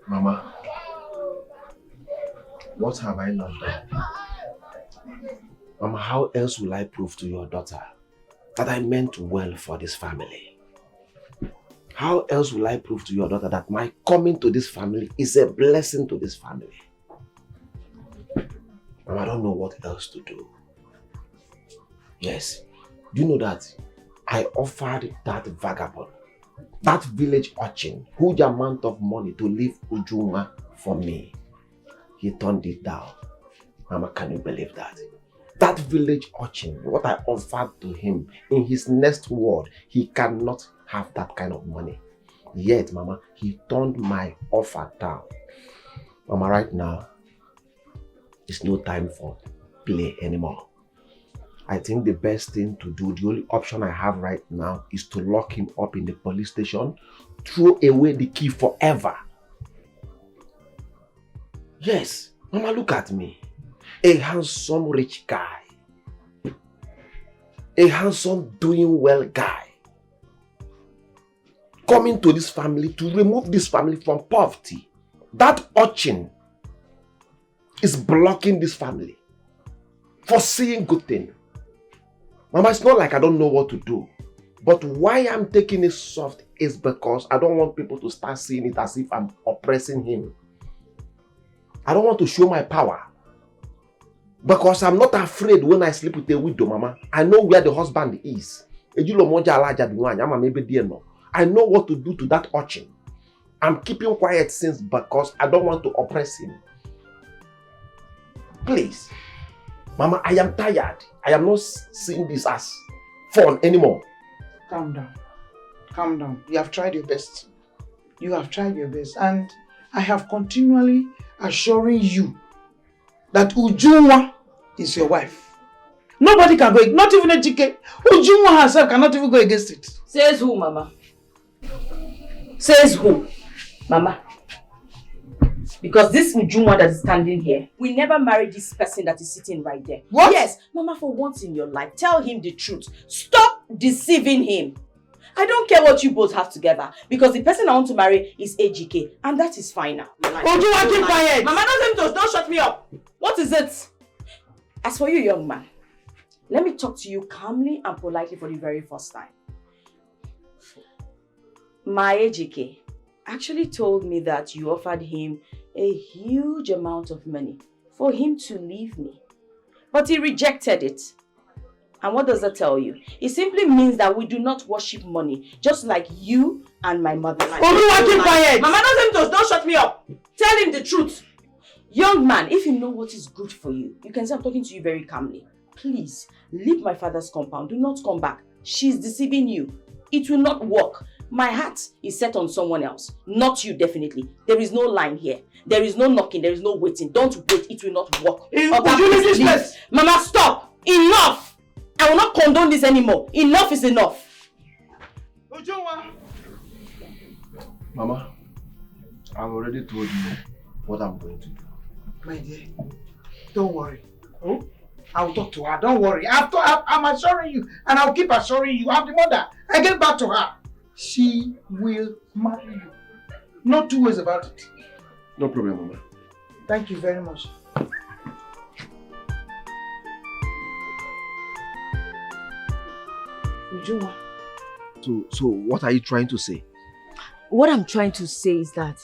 S13: Mama, what have I not done? Mama, how else will I prove to your daughter that I meant well for this family? How else will I prove to your daughter that my coming to this family is a blessing to this family? Mama, I don't know what else to do. Yes, do you know that I offered that vagabond, that village urchin, huge amount of money to leave Ujunwa for me? He turned it down. Mama, can you believe that? That village urchin, what I offered to him, in his next word, he cannot have that kind of money. Yet, Mama, he turned my offer down. Mama, right now, it's no time for play anymore. I think the best thing to do, the only option I have right now, is to lock him up in the police station, throw away the key forever. Yes, Mama, look at me. A handsome rich guy. A handsome doing well guy. Coming to this family to remove this family from poverty. That urchin is blocking this family for seeing good things. Mama, it's not like I don't know what to do. But why I'm taking it soft is because I don't want people to start seeing it as if I'm oppressing him. I don't want to show my power. Because I'm not afraid when I sleep with a widow, Mama. I know where the husband is. I know what to do to that urchin. I'm keeping quiet since because I don't want to oppress him. Please. Mama, I am tired. I am not seeing this as fun anymore.
S4: Calm down. Calm down. You have tried your best. You have tried your best. And I have continually assuring you that Ujunwa is your wife. Nobody can go, not even Ejike. Ujunwa herself cannot even go against it.
S3: Says who, Mama? Says who? Mama. Because this Ujunwa that is standing here, we never married this person that is sitting right there.
S4: What?
S3: Yes, Mama, for once in your life, tell him the truth. Stop deceiving him. I don't care what you both have together, because the person I want to marry is AGK, and that is fine now.
S4: Ujunwa, keep quiet.
S3: Mama, don't shut me up. What is it? As for you, young man, let me talk to you calmly and politely for the very first time. My AGK actually told me that you offered him a huge amount of money for him to leave me. But he rejected it. And what does that tell you? It simply means that we do not worship money, just like you and my mother.
S7: Oluwa, keep quiet!
S3: Mama, don't shut me up. Tell him the truth. Young man, if you know what is good for you, you can say I'm talking to you very calmly. Please, leave my father's compound. Do not come back. She's deceiving you. It will not work. My heart is set on someone else. Not you, definitely. There is no line here. There is no knocking. There is no waiting. Don't wait. It will not work. Mama, stop. Enough. I will not condone this anymore. Enough is enough.
S13: Mama, I've already told you what I'm going to do.
S4: My dear, don't worry. Oh, I'll talk to her. Don't worry. I'm assuring you, and I'll keep assuring you. I'm the mother. I get back to her. She will marry you. No two ways about it.
S13: No problem, Mama.
S4: Thank you very much. Ujunwa.
S13: So what are you trying to say?
S12: What I'm trying to say is that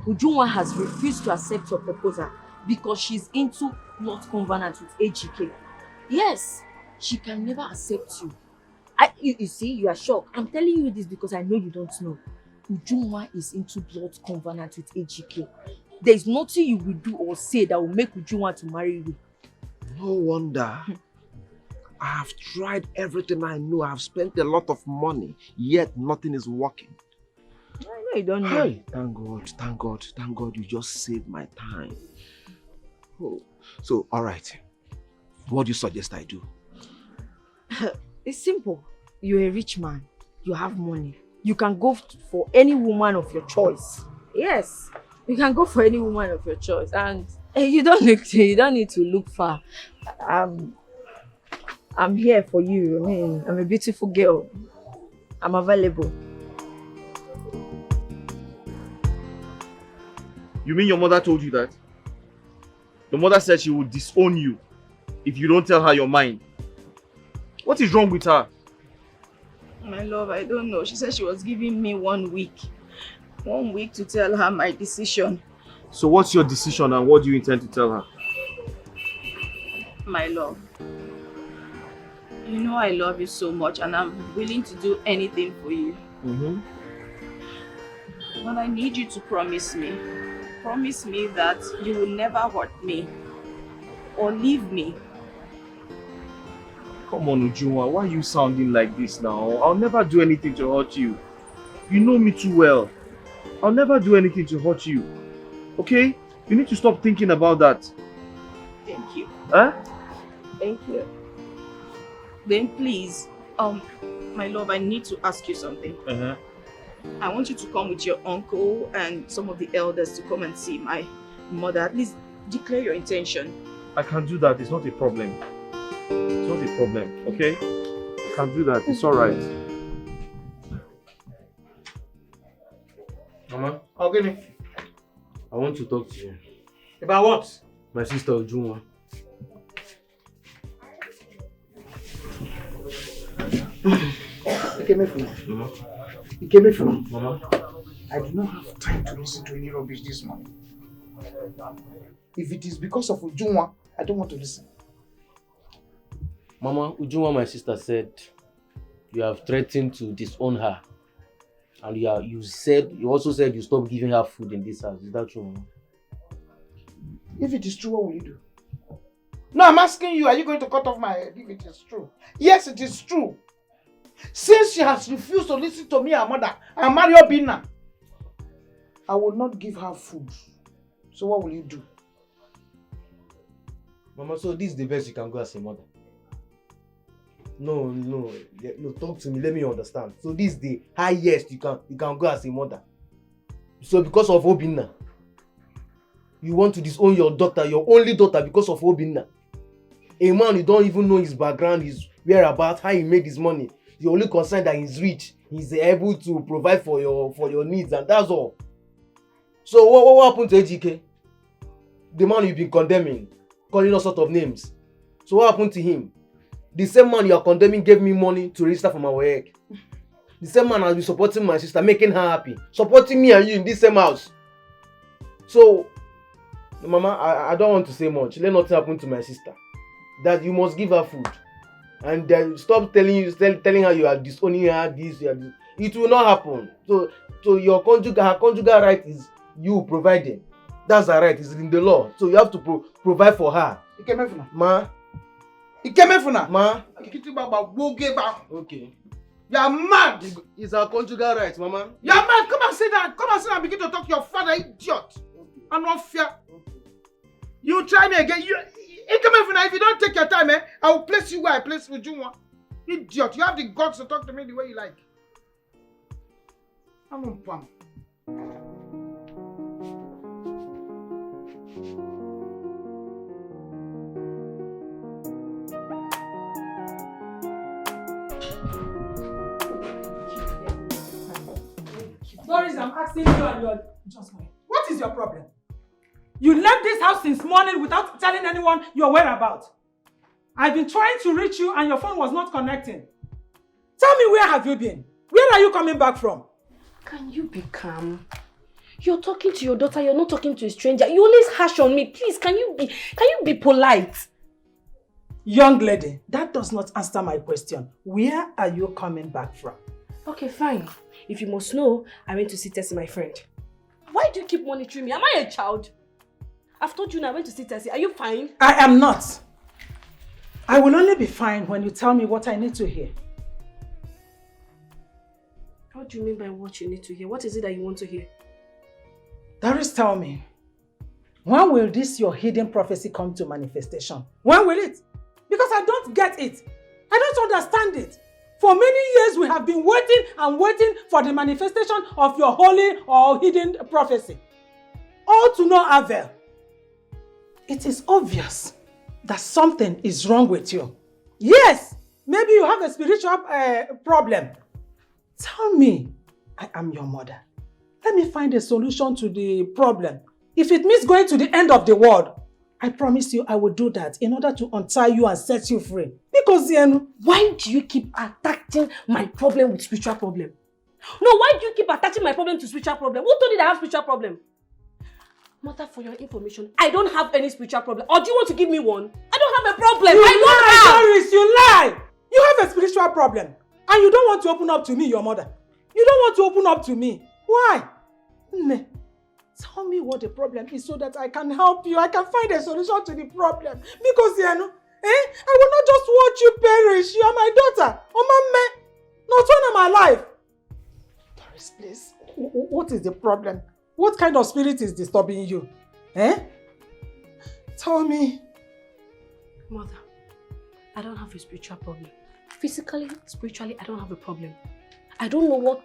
S12: Ujunwa has refused to accept your proposal because she's into not covenant with AGK. Yes, she can never accept you. You see, you are shocked. I'm telling you this because I know you don't know. Ujunwa is into blood covenant with AGK. There is nothing you will do or say that will make Ujunwa to marry you.
S13: No wonder. I have tried everything I know. I have spent a lot of money, yet nothing is working.
S12: I know you don't know.
S13: Hey, thank God you just saved my time. Oh. So, all right. What do you suggest I do?
S12: It's simple. You're a rich man. You have money. You can go for any woman of your choice. Yes, you can go for any woman of your choice, and you don't need to look far. I'm here for you. I mean, I'm a beautiful girl. I'm available.
S10: You mean your mother told you that? Your mother said she would disown you if you don't tell her your mind. What is wrong with her?
S3: My love, I don't know. She said she was giving me 1 week. 1 week to tell her my decision.
S10: So what's your decision and what do you intend to tell her?
S3: My love, you know I love you so much and I'm willing to do anything for you. But I need you to promise me. Promise me that you will never hurt me or leave me.
S10: Come on, Ujunwa, why are you sounding like this now? I'll never do anything to hurt you. You know me too well. I'll never do anything to hurt you. Okay? You need to stop thinking about that.
S3: Thank you.
S10: Huh?
S3: Thank you. Then please, my love, I need to ask you something. I want you to come with your uncle and some of the elders to come and see my mother. At least declare your intention.
S10: I can do that. It's not a problem. It's not a problem, okay? I can do that. It's alright.
S7: Mama,
S4: Okay.
S7: I want to talk to you.
S4: About what?
S7: My sister Ujunwa.
S4: You came from.
S7: Mama.
S4: You came from.
S7: Mama.
S4: I do not have time to listen to any rubbish this morning. If it is because of Ujunwa, I don't want to listen.
S7: Mama, Ujunwa, my sister, said you have threatened to disown her. And you also said you stopped giving her food in this house. Is that true, Mama?
S4: If it is true, what will you do? No, I'm asking you, are you going to cut off my head if it is true? Yes, it is true. Since she has refused to listen to me, her mother, and marry Obinna, I will not give her food. So what will you do?
S7: Mama, so this is the best you can go as a mother? No, talk to me, let me understand. So this is the highest you can go as a mother. So because of Obinna, you want to disown your daughter, your only daughter, because of Obinna. A man you don't even know his background, his whereabouts, how he made his money. You're only concerned that he's rich, he's able to provide for your needs, and that's all. So what happened to AGK? The man you've been condemning, calling all sorts of names. So what happened to him? The same man you are condemning gave me money to register for my work. The same man has been supporting my sister, making her happy, supporting me and you in this same house. So, Mama, I don't want to say much. Let nothing happen to my sister. That you must give her food. and then stop telling her you are disowning her, this, you are this. It will not happen. So your her conjugal right is you providing. That's her right. It's in the law. So you have to provide for her. Ma. Ma. Okay.
S4: You are mad.
S7: It's her conjugal right, Mama.
S4: You are mad. Come and sit down. Come and sit down and begin to talk to your father, idiot. I'm not fair. You try me again. If you don't take your time, I will place you where I place Ujunwa. Idiot. You have the guts to talk to me the way you like. I'm on pump.
S1: Doris, I'm asking you and you're just going. What is your problem? You left this house since morning without telling anyone your whereabouts. I've been trying to reach you and your phone was not connecting. Tell me, where have you been? Where are you coming back from?
S5: Can you be calm? You're talking to your daughter, you're not talking to a stranger. You always harsh on me. Please, can you be polite?
S1: Young lady, that does not answer my question. Where are you coming back from?
S5: Okay, fine. If you must know, I went to see Tessie, my friend. Why do you keep monitoring me? Am I a child? I've told you now I went to see Tessie. Are you fine?
S1: I am not. I will only be fine when you tell me what I need to hear.
S5: What do you mean by what you need to hear? What is it that you want to hear?
S1: Doris, tell me. When will this your hidden prophecy come to manifestation? When will it? Because I don't get it. I don't understand it. For many years we have been waiting and waiting for the manifestation of your holy or hidden prophecy. All to no avail. It is obvious that something is wrong with you. Yes, maybe you have a spiritual problem. Tell me, I am your mother. Let me find a solution to the problem. If it means going to the end of the world, I promise you I will do that in order to untie you and set you free. Because
S5: why do you keep attaching my problem with spiritual problem? No, why do you keep attaching my problem to spiritual problem? Who told you that I have spiritual problem? Mother, for your information, I don't have any spiritual problem. Or do you want to give me one? I don't have a problem.
S1: Doris, you lie! You have a spiritual problem. And you don't want to open up to me, your mother. You don't want to open up to me. Why? Tell me what the problem is so that I can help you. I can find a solution to the problem. Because, I will not just watch you perish. You are my daughter. Not one of my life. Doris, please. What is the problem? What kind of spirit is disturbing you? Tell me.
S5: Mother, I don't have a spiritual problem. Physically, spiritually, I don't have a problem. I don't know what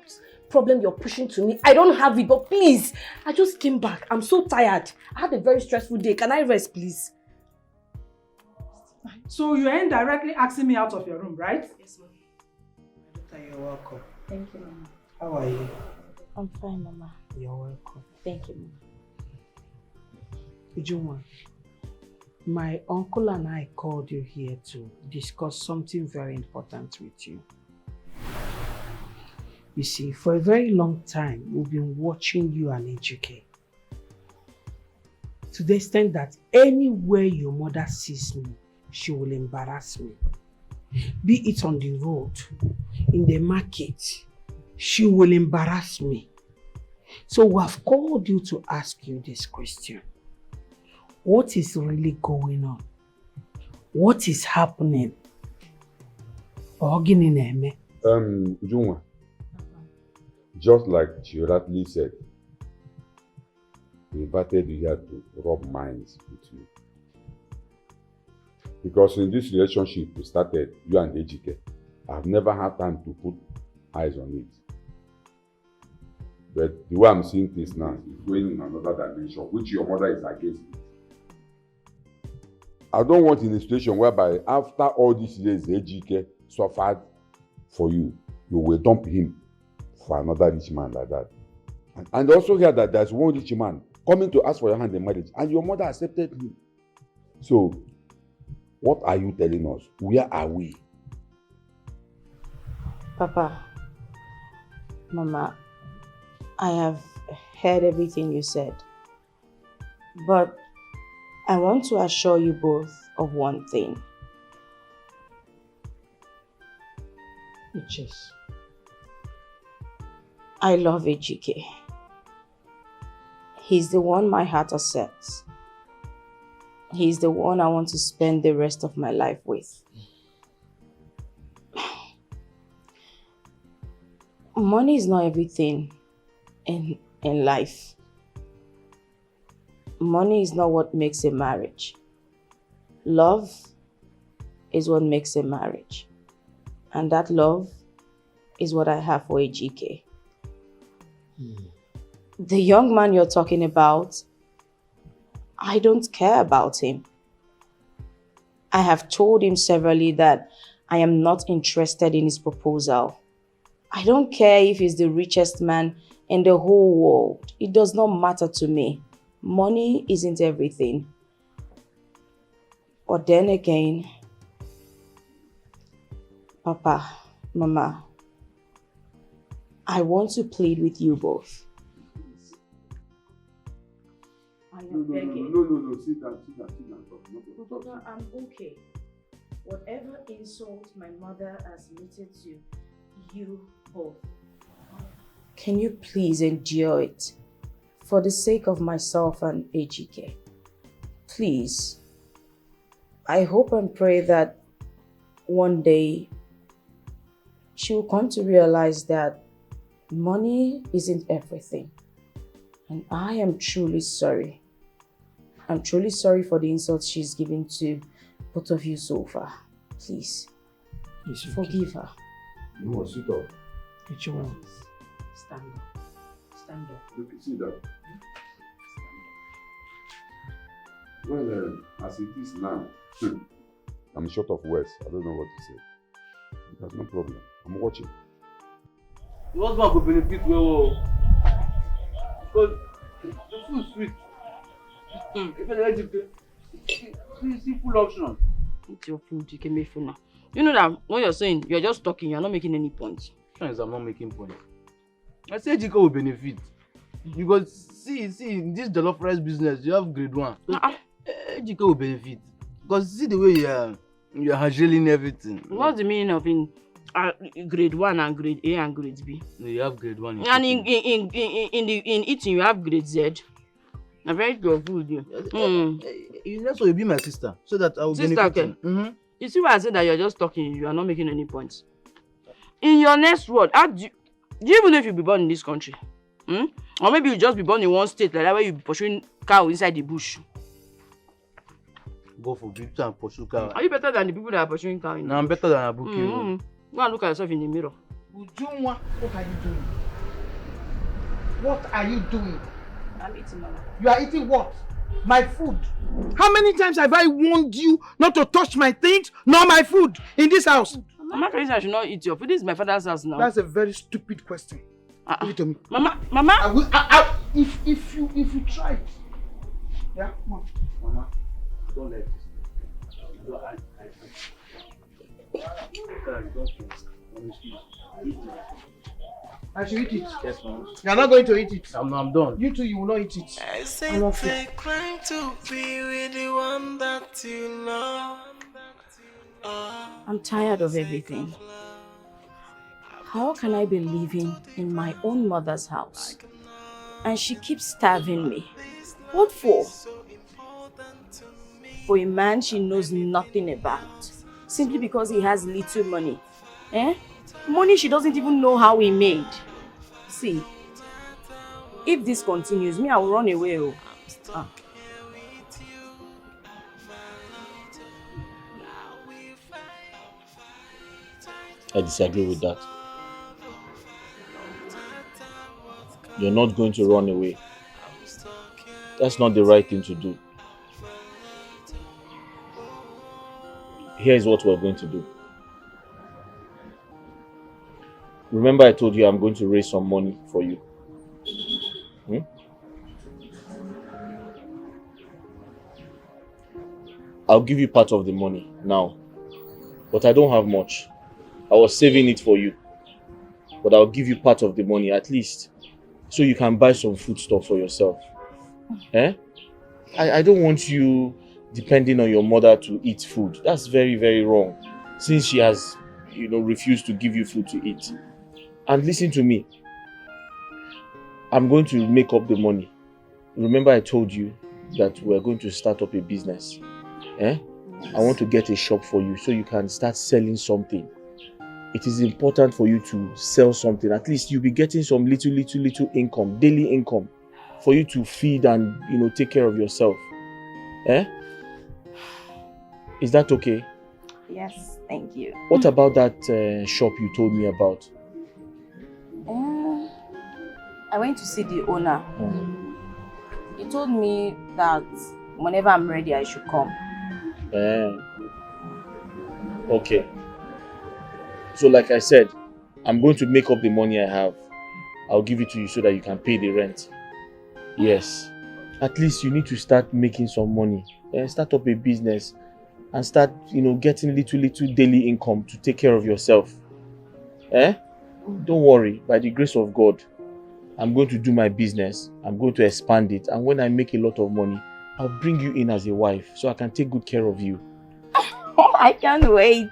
S5: problem you're pushing to me. I don't have it, but please, I just came back. I'm so tired. I had a very stressful day. Can I rest, please?
S1: So you are indirectly asking me out of your room, right?
S5: Yes, ma'am.
S1: You're welcome.
S11: Thank you, Mama.
S1: How are you?
S11: I'm fine, Mama.
S1: You're welcome.
S11: Thank you, Mama.
S4: Ujunwa, my uncle and I called you here to discuss something very important with you. You see, for a very long time, we've been watching you and Ejike. To the extent that anywhere your mother sees me, she will embarrass me. Be it on the road, in the market, she will embarrass me. So we have called you to ask you this question. What is really going on? What is happening?
S14: Ujunwa, just like she rightly said, we invited you here to rub minds with you. Because in this relationship we started, you and Ejike, I've never had time to put eyes on it. But the way I'm seeing things now is going in another dimension, which your mother is against it. I don't want in a situation whereby after all these years Ejike suffered for you, you will dump him for another rich man like that. And also hear that there's one rich man coming to ask for your hand in marriage, and your mother accepted him. So, what are you telling us? Where are we?
S3: Papa, Mama, I have heard everything you said. But I want to assure you both of one thing.
S1: Which is?
S3: I love Ejike. He's the one my heart accepts. He's the one I want to spend the rest of my life with. Money is not everything in life. Money is not what makes a marriage. Love is what makes a marriage. And that love is what I have for Ejike. The young man you're talking about, I don't care about him. I have told him severally that I am not interested in his proposal. I don't care if he's the richest man in the whole world. It does not matter to me. Money isn't everything. But then again, Papa, Mama, I want to plead with you both. I am begging.
S14: No. Sit down.
S3: Papa, I'm okay. Whatever insult my mother has meted to you both, can you please endure it for the sake of myself and Ejike? Please. I hope and pray that one day she will come to realize that money isn't everything. And I am truly sorry. I'm truly sorry for the insults she's given to both of you so far. Please, forgive her.
S14: You want to sit up?
S1: Which one?
S3: Stand up. Stand up.
S14: Look, see that. Well, as it is now, I'm short of words. I don't know what to say. There's no problem. I'm watching.
S7: The husband could benefit well. Because the food is sweet. If I like to see full option.
S5: It's your food, you can make food now. You know that what you're saying, you're just talking, you're not making any points.
S7: Friends, I'm not making points. I say Ejike will benefit. Because see, in this jollof rice business, you have grade 1. Ejike will benefit. Because see the way you're handling everything.
S5: What's the meaning of in grade 1 and grade A and grade B?
S7: No, you have grade 1.
S5: And in eating, you have grade Z. I'm very good food.
S7: You know, so you be my sister, so that I will benefit.
S5: Okay. You see why I said that you're just talking, you are not making any points. In your next word, do you even know if you'll be born in this country? Or maybe you just be born in one state like that where you'll be pursuing cow inside the bush.
S7: Go for beauty and pursue cow.
S5: Are you better than the people that are pursuing cow?
S7: No, I'm better than Abuki.
S5: Go and look at yourself in the mirror.
S4: Ujunwa, what are you doing? What are you doing?
S5: I'm eating, Mama.
S4: You are eating what? My food. How many times have I warned you not to touch my things, nor my food in this house?
S5: I'm not saying I should not eat your food. This is my father's house now.
S4: That's a very stupid question. Give it to me.
S5: Mama.
S4: I will. If you try it. Yeah, come on.
S7: Mama, don't let this.
S4: I should eat it.
S7: Yes, Mama.
S4: You are not going to eat it.
S7: I'm done.
S4: You too, you will not eat it.
S9: I say they claim to be with the one that you love.
S3: I'm tired of everything. How can I be living in my own mother's house? And she keeps starving me. What for? For a man she knows nothing about. Simply because he has little money. Money she doesn't even know how he made. See, if this continues, I will run away.
S15: I disagree with that. You're not going to run away. That's not the right thing to do. Here's what we're going to do. Remember I told you I'm going to raise some money for you. I'll give you part of the money now, but I don't have much. I was saving it for you, but I'll give you part of the money at least, so you can buy some food stuff for yourself. I don't want you depending on your mother to eat food. That's very, very wrong, since she has refuse to give you food to eat. And listen to me. I'm going to make up the money. Remember I told you that we're going to start up a business. Eh? Yes. I want to get a shop for you so you can start selling something. It is important for you to sell something. At least you'll be getting some little income, daily income, for you to feed and, take care of yourself. Eh? Is that okay?
S3: Yes, thank you.
S15: What about that shop you told me about?
S3: I went to see the owner. He told me that whenever I'm ready, I should come.
S15: Okay. So like I said, I'm going to make up the money I have. I'll give it to you so that you can pay the rent. Yes. At least you need to start making some money. Start up a business and start, getting little daily income to take care of yourself. Don't worry. By the grace of God, I'm going to do my business. I'm going to expand it. And when I make a lot of money, I'll bring you in as a wife so I can take good care of you.
S3: I can't wait.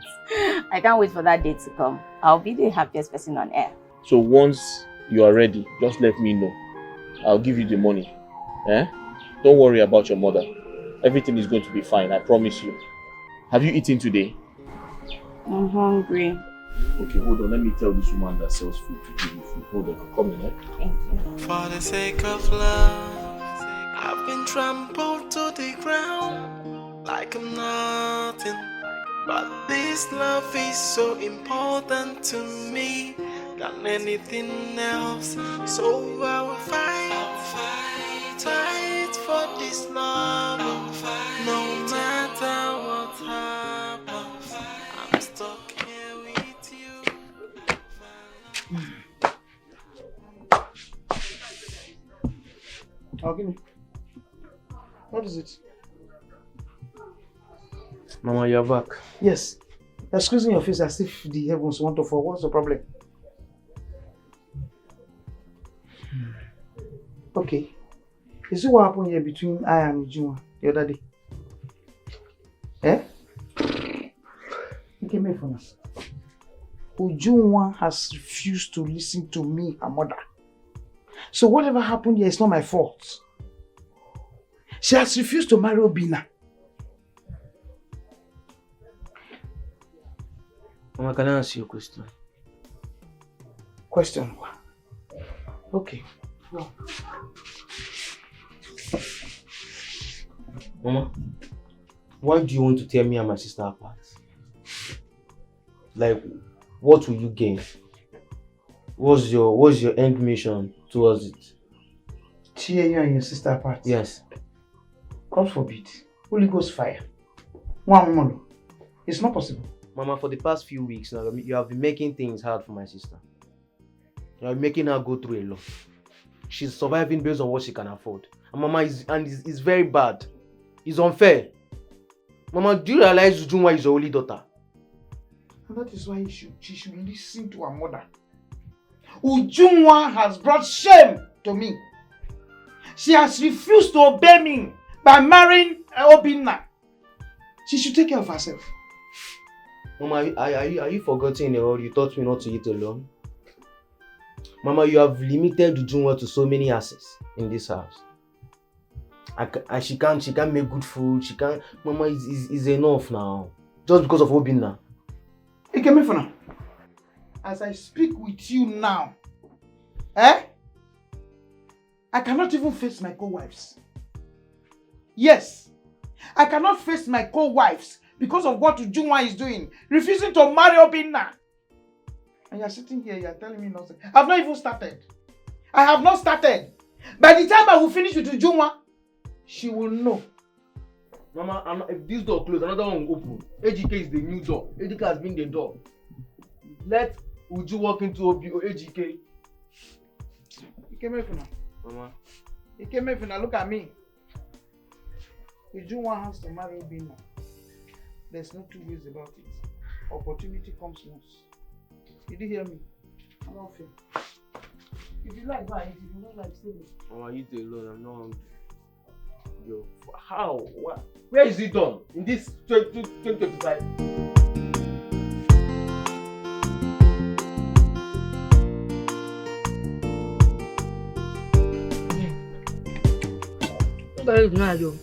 S3: I can't wait for that day to come. I'll be the happiest person on earth.
S15: So once you are ready, just let me know. I'll give you the money. Don't worry about your mother. Everything is going to be fine, I promise you. Have you eaten today?
S3: I'm hungry.
S15: Okay, hold on. Let me tell this woman that sells food to give you food. Hold on, I'm coming.
S3: Thank you.
S9: For the sake of love, I've been trampled to the ground like I'm nothing. But this love is so important to me than anything else. So I will fight for this love. No matter what happens, I'm stuck here with you.
S4: Okay. What is it?
S7: Mama, you're back.
S4: Yes. You're squeezing your face as if the heavens want to fall. What's the problem? Okay. You see what happened here between I and Ujunwa the other day? You came here for us. Ujunwa has refused to listen to me, her mother. So whatever happened here is not my fault. She has refused to marry Obina.
S7: Mama, can I ask you a question?
S4: Question? Okay. Go.
S7: Mama, why do you want to tear me and my sister apart? Like, what will you gain? What's your end mission towards it?
S4: Tear you and your sister apart?
S7: Yes.
S4: God forbid. Holy Ghost fire. One woman. It's not possible.
S7: Mama, for the past few weeks now, you have been making things hard for my sister. You are making her go through a lot. She's surviving based on what she can afford. And Mama, it's very bad. It's unfair. Mama, do you realize Ujunwa is your only daughter?
S4: And that is why she should listen to her mother. Ujunwa has brought shame to me. She has refused to obey me by marrying Obinna. She should take care of herself.
S7: Mama, are you forgetting or you taught me not to eat alone? Mama, you have limited Ujunwa to so many assets in this house. She can't make good food. She can't. Mama, is enough now. Just because of Obinna.
S4: Hey, get me for now. As I speak with you now, I cannot even face my co-wives. Yes, I cannot face my co-wives because of what Ujunwa is doing, refusing to marry Obinna. And you're sitting here, you're telling me nothing. I've not even started. I have not started. By the time I will finish with Ujunwa, she will know.
S7: Mama, if this door closed, another one will open. AGK is the new door. AGK has been the door. Let Uju walk into AGK.
S4: You came here for now.
S7: Mama.
S4: You came here for now. Look at me. Ujunwa has to marry Obinna. There's no two ways about it. Opportunity comes once. Did you hear me? I'm not fair. If you like, buy it. If you don't like, stay there.
S7: Mama, eat alone. I'm not hungry. Yo, how? What? Where is it done? In this 2025?
S12: Okay, it's nice though.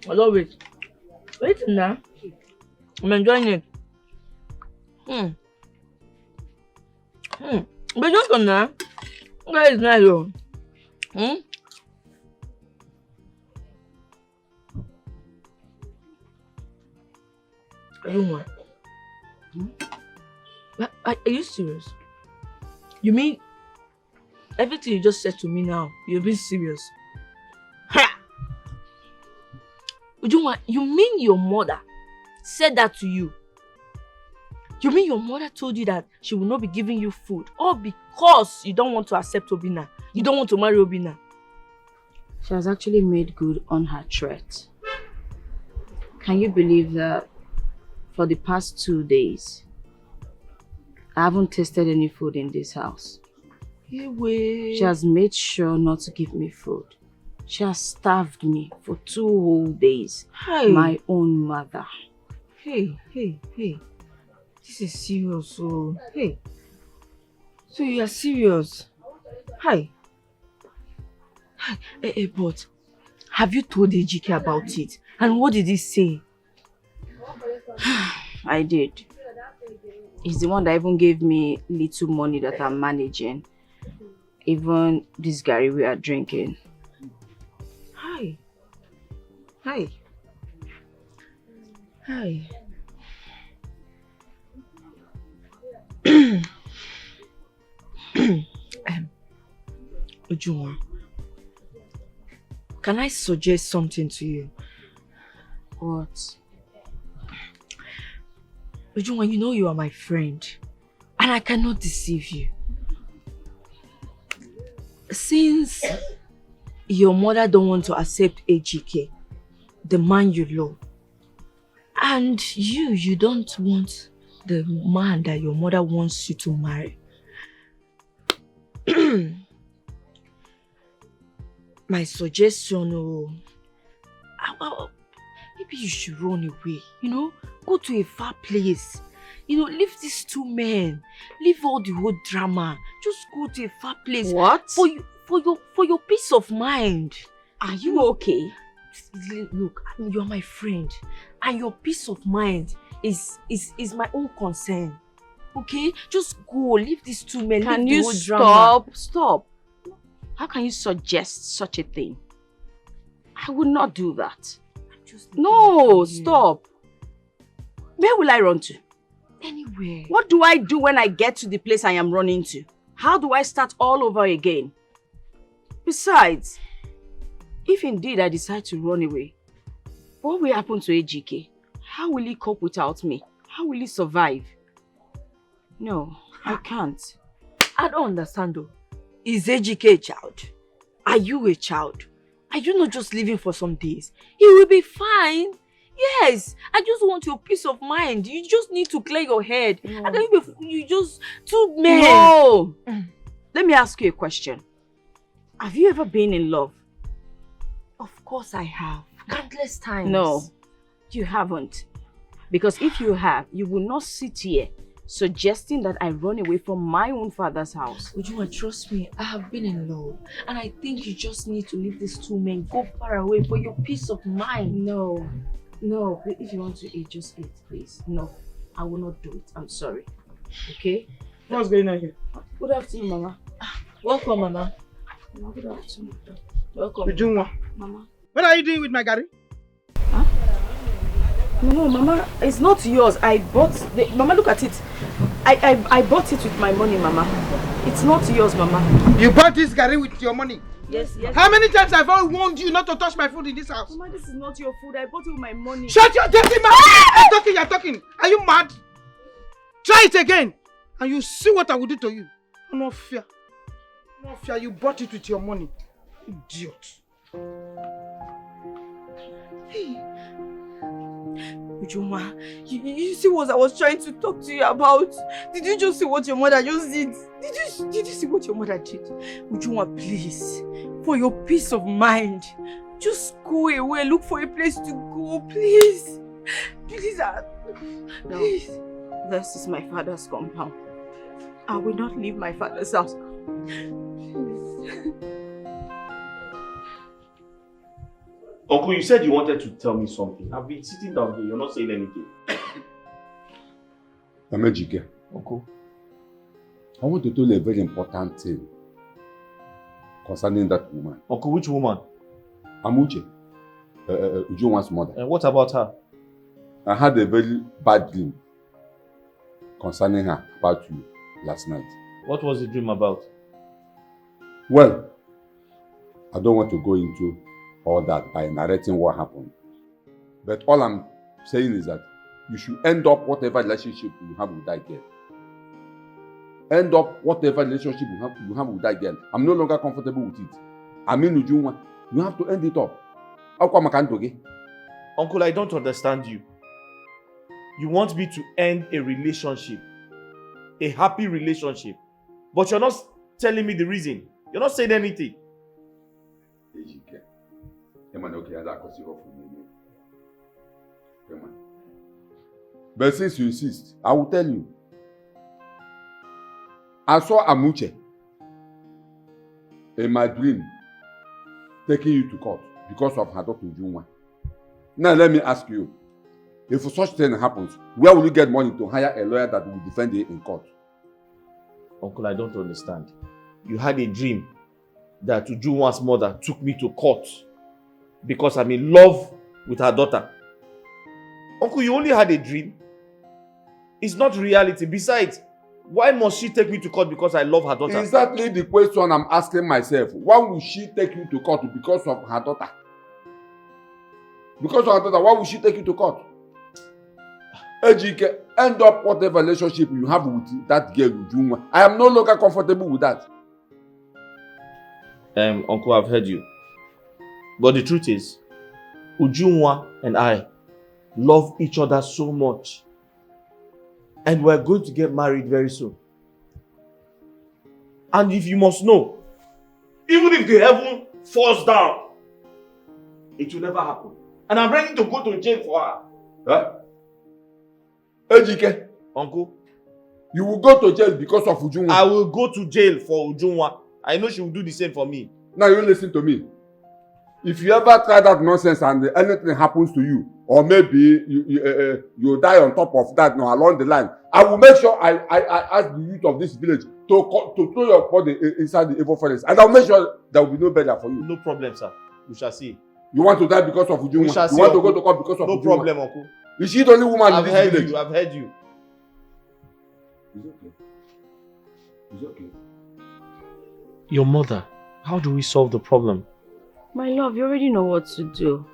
S12: I love it. Wait now. I'm enjoying it. But just on now. Okay, it's nice though. Are you serious? You mean everything you just said to me now, you're being serious? Ha! Ujunwa, you mean your mother said that to you? You mean your mother told you that she will not be giving you food all because you don't want to accept Obina? You don't want to marry Obina?
S11: She has actually made good on her threat. Can you believe that for the past 2 days, I haven't tasted any food in this house? She has made sure not to give me food. She has starved me for 2 whole days.
S12: Hey.
S11: My own mother.
S12: Hey. This is serious, so hey. So you are serious? Hi. But have you told Ejike about it? And what did he say?
S11: I did. He's the one that even gave me little money that I'm managing. Even this Gary we are drinking.
S12: Hi. Ujunwa, can I suggest something to you?
S11: What?
S12: Ujunwa, you know you are my friend and I cannot deceive you. Since your mother don't want to accept Ejike, the man you love, and you don't want the man that your mother wants you to marry, my suggestion, maybe you should run away, go to a far place, leave these 2 men, leave all the whole drama, just go to a far place.
S11: What?
S12: For your peace of mind.
S11: Are you okay?
S12: Look, you're my friend, and your peace of mind is my own concern. Okay? Just go, leave these 2 men,
S11: Can
S12: leave
S11: you
S12: the whole drama.
S11: stop? How can you suggest such a thing? I would not do that. No, stop. Where will I run to?
S12: Anywhere.
S11: What do I do when I get to the place I am running to? How do I start all over again? Besides, if indeed I decide to run away, what will happen to Ejike? How will he cope without me? How will he survive? No, I can't.
S12: I don't understand though. Is Ejike a child? Are you a child? Are you not just living for some days? He will be fine. Yes, I just want your peace of mind. You just need to clear your head.
S11: No.
S12: And then you just 2 men.
S11: No! Let me ask you a question. Have you ever been in love?
S12: Of course I have. Countless times.
S11: No, you haven't. Because if you have, you will not sit here suggesting that I run away from my own father's house.
S12: Ujunwa, trust me, I have been in love. And I think you just need to leave these 2 men. Go far away for your peace of mind.
S11: No, if you want to eat, just eat, please. No, I will not do it. I'm sorry. Okay?
S4: What's going on here?
S11: Good afternoon, Mama.
S12: Welcome, Mama.
S11: Good afternoon.
S12: Welcome.
S4: Ujunwa.
S11: Mama.
S4: What are you doing with my Gary?
S11: Huh? No, Mama, it's not yours. I bought the... Mama, look at it. I bought it with my money, Mama. It's not yours, Mama.
S4: You bought this Gary with your money?
S11: Yes.
S4: How many times have I warned you not to touch my food in this house?
S11: Mama, this is not your food. I bought it with my money.
S4: Shut your dirty mouth! You're talking. Are you mad? Try it again, and you see what I will do to you. No fear. No fear. You bought it with your money. Idiot.
S12: Hey. Ujunwa, you see what I was trying to talk to you about? Did you just see what your mother just did? Did you see what your mother did? Ujunwa, please, for your peace of mind, just go away, look for a place to go, please. Please, please.
S11: No, this is my father's compound. I will not leave my father's house.
S15: Uncle, you said you wanted to tell me something. I've been sitting down here. You're not saying anything.
S14: Amejike.
S15: Uncle.
S14: I want to tell you a very important thing concerning that woman.
S15: Uncle, which woman?
S14: Amuche. Ujunwa's mother.
S15: And what about her?
S14: I had a very bad dream concerning her about you last night.
S15: What was the dream about?
S14: Well, I don't want to go into all that by narrating what happened. But all I'm saying is that you should end up whatever relationship you have with that girl. End up whatever relationship you have with that girl. I'm no longer comfortable with it. I mean, Ujunwa, you have to end it up.
S15: Uncle, I don't understand you. You want me to end a relationship, a happy relationship, but you're not telling me the reason. You're not saying anything.
S14: But since you insist, I will tell you. I saw Amuche in my dream taking you to court because of her daughter Ujunwa. Now let me ask you, if such thing happens, where will you get money to hire a lawyer that will defend you in court?
S15: Uncle, I don't understand. You had a dream that Ujunwa's mother took me to court because I'm in love with her daughter. Uncle, you only had a dream. It's not reality. Besides, why must she take me to court because I love her daughter?
S14: Exactly the question I'm asking myself. Why will she take you to court because of her daughter? Because of her daughter, why will she take you to court? Ejike, end up whatever relationship you have with that girl, Ujunwa. I am no longer comfortable with that.
S15: Uncle, I've heard you. But the truth is, Ujunwa and I love each other so much. And we're going to get married very soon. And if you must know, even if the heaven falls down, it will never happen. And I'm ready to go to jail for her.
S14: Huh? Ejike.
S15: Uncle.
S14: You will go to jail because of Ujunwa.
S15: I will go to jail for Ujunwa. I know she will do the same for me.
S14: Now you listen to me. If you ever try that nonsense and anything happens to you, or maybe you die on top of that along the line, I will make sure I ask the youth of this village to throw your body inside the evil forest. And I'll make sure there will be no burial for you.
S15: No problem, sir. We shall see.
S14: You want to die because of Ujunwa?
S15: We shall see,
S14: you want
S15: Uncle.
S14: to go to court because of
S15: No
S14: Ujunwa?
S15: problem, Uncle.
S14: Is she the only woman in this village?
S15: I've heard you.
S14: It's okay. It's okay.
S15: Your mother, how do we solve the problem?
S3: My love, you already know what to do.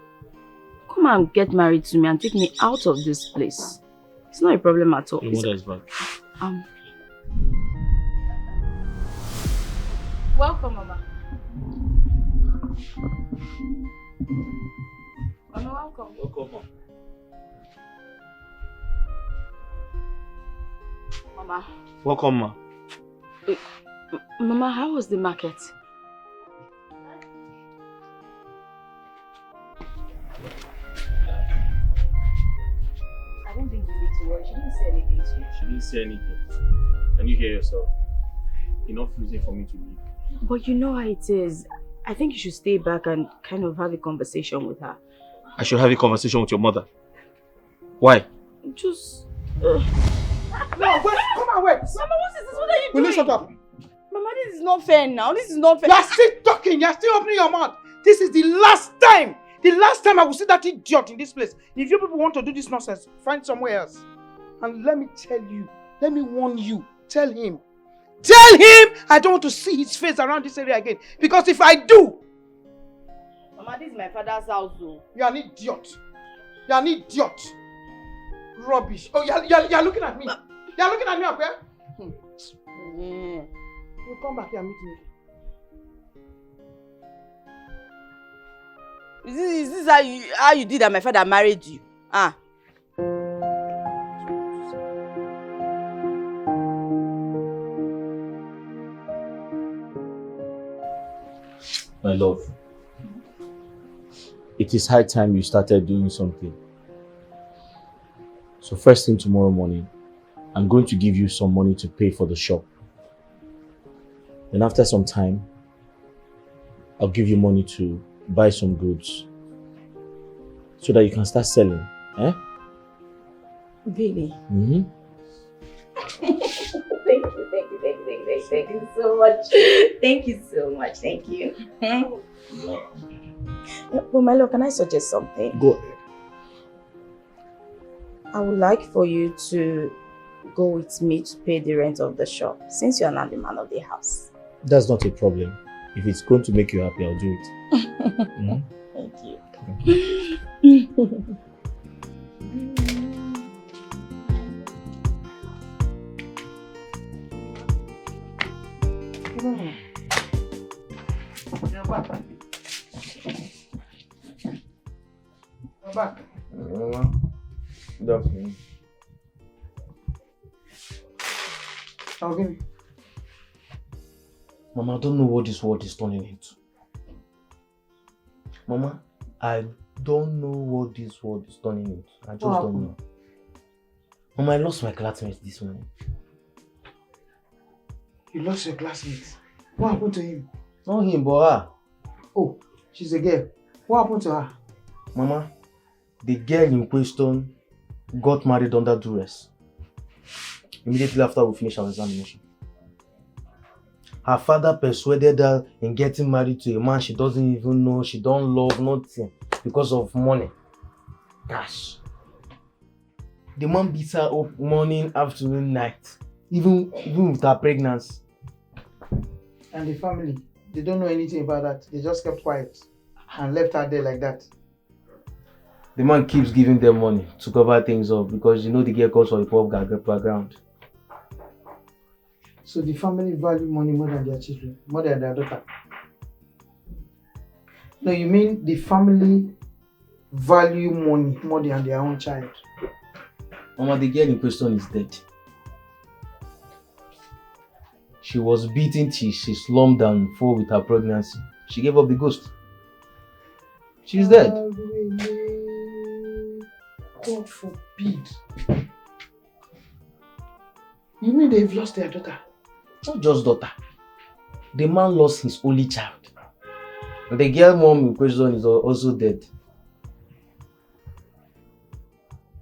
S3: Come and get married to me and take me out of this place. It's not a problem at all.
S15: Your mother is back.
S3: Welcome, Mama. Mama, welcome.
S15: Welcome, Mama.
S3: Mama.
S15: Welcome, Ma.
S3: Mama, how was the market? I don't think you need to worry. She didn't say anything to you.
S15: She didn't say anything. Can you hear yourself? Enough reason for me to leave.
S3: But you know how it is. I think you should stay back and kind of have a conversation with her.
S15: I should have a conversation with your mother. Why?
S3: Just...
S4: No, wait, come on, wait.
S3: Mama, what is this? What are you
S4: Will
S3: doing?
S4: you shut up?
S3: Mama, this is not fair now. This is not fair.
S4: You're still talking. You're still opening your mouth. This is the last time. The last time I will see that idiot in this place. If you people want to do this nonsense, find somewhere else. And let me tell you, let me warn you, tell him I don't want to see his face around this area again. Because if I do...
S3: Mama, this is my father's house though.
S4: You're an idiot. You're an idiot. Rubbish. Oh, you're looking at me. You're looking at me up here? You come back here and meet me.
S3: Is this how you did that my father married you? Ah.
S15: My love, it is high time you started doing something. So first thing tomorrow morning, I'm going to give you some money to pay for the shop. Then after some time, I'll give you money to buy some goods so that you can start selling. Eh?
S3: Really?
S15: Mm-hmm.
S3: Thank you so much. Thank you so much. Thank you. But my love, can I suggest something?
S15: Go ahead.
S3: I would like for you to go with me to pay the rent of the shop, since you are not the man of the house.
S15: That's not a problem. If it's going to make you happy, I'll do it. Mm-hmm.
S3: Thank you.
S4: You're back. You're back.
S15: Good afternoon.
S4: Now give me.
S7: Mama, I don't know what this world is turning into. Mama, I don't know what this world is turning into. I just don't know. Mama, I lost my classmate this morning.
S4: You lost your classmate. What happened to him?
S7: Not him, but her.
S4: Oh, she's a girl. What happened to her?
S7: Mama, the girl in question got married under duress. Immediately after we finished our examination. Her father persuaded her in getting married to a man she doesn't even know, she don't love, nothing, because of money. Gosh. The man beats her up morning, afternoon, night, even with her pregnancy.
S4: And the family, they don't know anything about that. They just kept quiet and left her there like that.
S7: The man keeps giving them money to cover things up because you know the girl comes from a poor background.
S4: So the family value money more than their children, more than their daughter. No, you mean the family value money more than their own child.
S7: Mama, the girl in question is dead. She was beaten till she slumped and fell with her pregnancy. She gave up the ghost. She's dead.
S4: God forbid. You mean they've lost their daughter?
S7: Not just daughter. The man lost his only child. And the girl mom in question is also dead.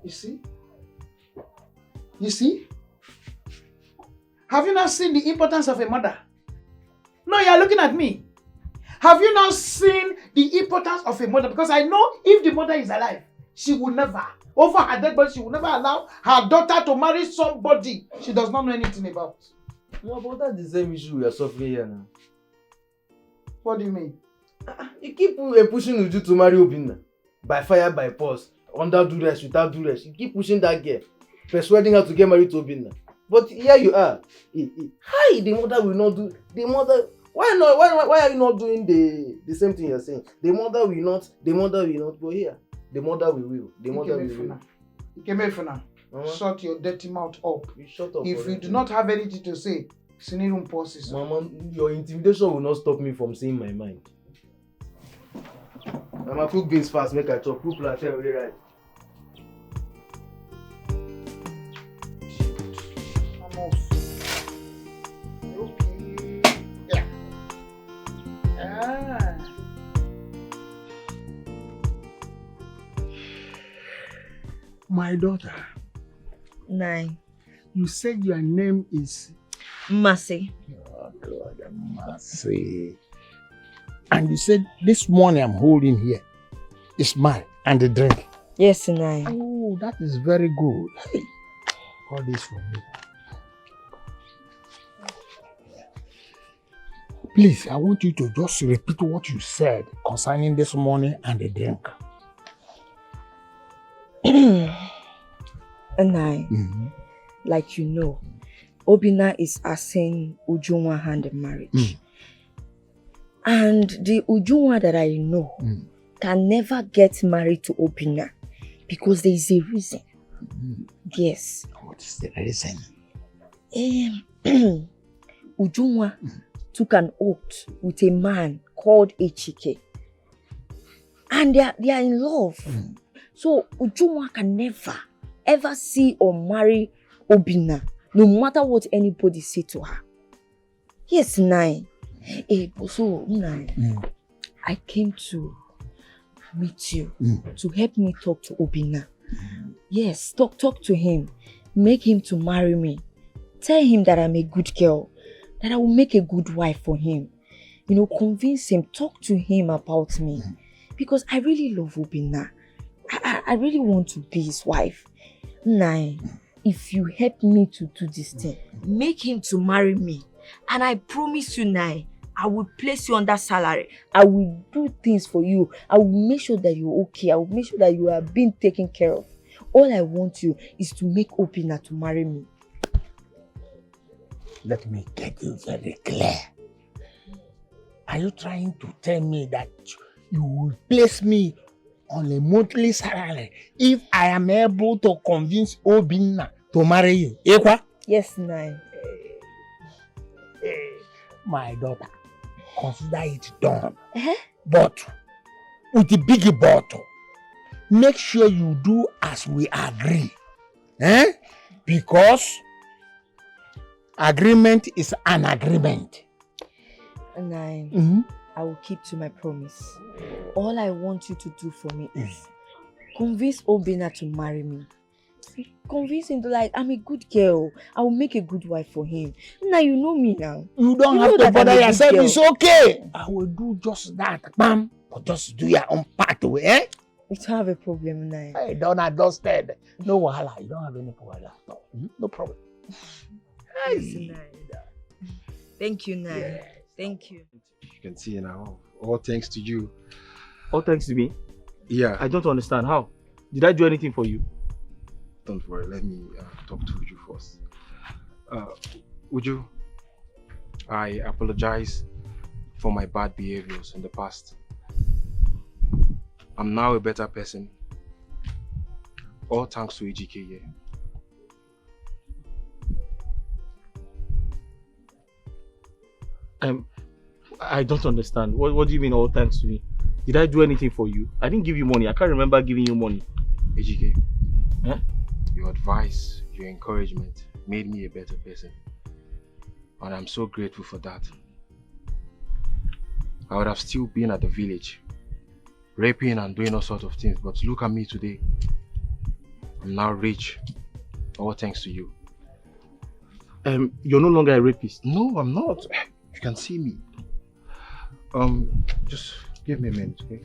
S4: You see? You see? Have you not seen the importance of a mother? No, you are looking at me. Have you not seen the importance of a mother? Because I know if the mother is alive, she will never, over her dead body, she will never allow her daughter to marry somebody she does not know anything about.
S7: No, but that's the same issue we are suffering here now.
S4: What do you mean?
S7: You keep pushing Uju to marry Obinna. By fire, by force. Under duress, without duress. You keep pushing that girl. Persuading her to get married to Obinna. But here you are. Hi, the mother will not do. The mother. Why not? Why are you not doing the same thing you're saying? The mother will not. The mother will not. But here, the mother will. The mother will.
S4: Ikemefuna, shut your dirty mouth up.
S7: Shut up.
S4: If you do not have anything to say, Sinirum pauses.
S7: Mama, your intimidation will not stop me from saying my mind. Mama, cook beans fast. Make I chop. Cook plantain really right.
S8: My daughter.
S12: 9.
S8: You said your name is
S12: Mercy.
S8: Oh God, Mercy. And you said this money I'm holding here is mine and the drink.
S12: Yes, 9.
S8: Oh, that is very good. Hey, all this for me. Please, I want you to just repeat what you said concerning this money and the drink.
S12: 9. Like you know, Obinna is asking Ujunwa hand in marriage. And the Ujunwa that I know can never get married to Obinna because there is a reason. Yes.
S8: What is the reason?
S12: Ujunwa took an oath with a man called Ejike. And they are in love. So Ujunwa can never, ever see or marry Obinna, no matter what anybody say to her. Yes, 9. So 9. I came to meet you to help me talk to Obinna. Yes, talk to him. Make him to marry me. Tell him that I'm a good girl. That I will make a good wife for him. You know, convince him. Talk to him about me. Because I really love Obinna. I really want to be his wife. Nai, if you help me to do this thing, make him to marry me. And I promise you, Nai, I will place you on that salary. I will do things for you. I will make sure that you're okay. I will make sure that you are being taken care of. All I want you is to make Obinna to marry me.
S8: Let me get you very clear. Are you trying to tell me that you will place me on a monthly salary if I am able to convince Obinna to marry you? Ekwa?
S12: Yes, Nai.
S8: My daughter, consider it done. But with the big bottle, make sure you do as we agree. Because agreement is an agreement.
S12: Nai, I will keep to my promise. All I want you to do for me is convince Obinna to marry me. Convince him to like, I'm a good girl. I will make a good wife for him. Now you know me now.
S8: You don't have to bother yourself. It's okay. I will do just that. Bam. But just do your own part. You
S12: don't have a problem, Nai.
S8: I don't understand. No wahala. You don't have any wahala. No problem.
S12: Thank you, Nai. Yeah. Thank you.
S16: You can see now. All thanks to you.
S10: All thanks to me?
S16: Yeah.
S10: I don't understand. How? Did I do anything for you?
S16: Don't worry. Let me talk to Uju first. Uju, I apologize for my bad behaviors in the past. I'm now a better person. All thanks to AGK here.
S10: I don't understand. What do you mean all thanks to me? Did I do anything for you? I didn't give you money. I can't remember giving you money.
S16: AGK, your advice, your encouragement made me a better person. And I'm so grateful for that. I would have still been at the village, raping and doing all sorts of things, but look at me today. I'm now rich. All thanks to you.
S10: You're no longer a rapist.
S16: No, I'm not. You can see me. Just give me a minute, okay?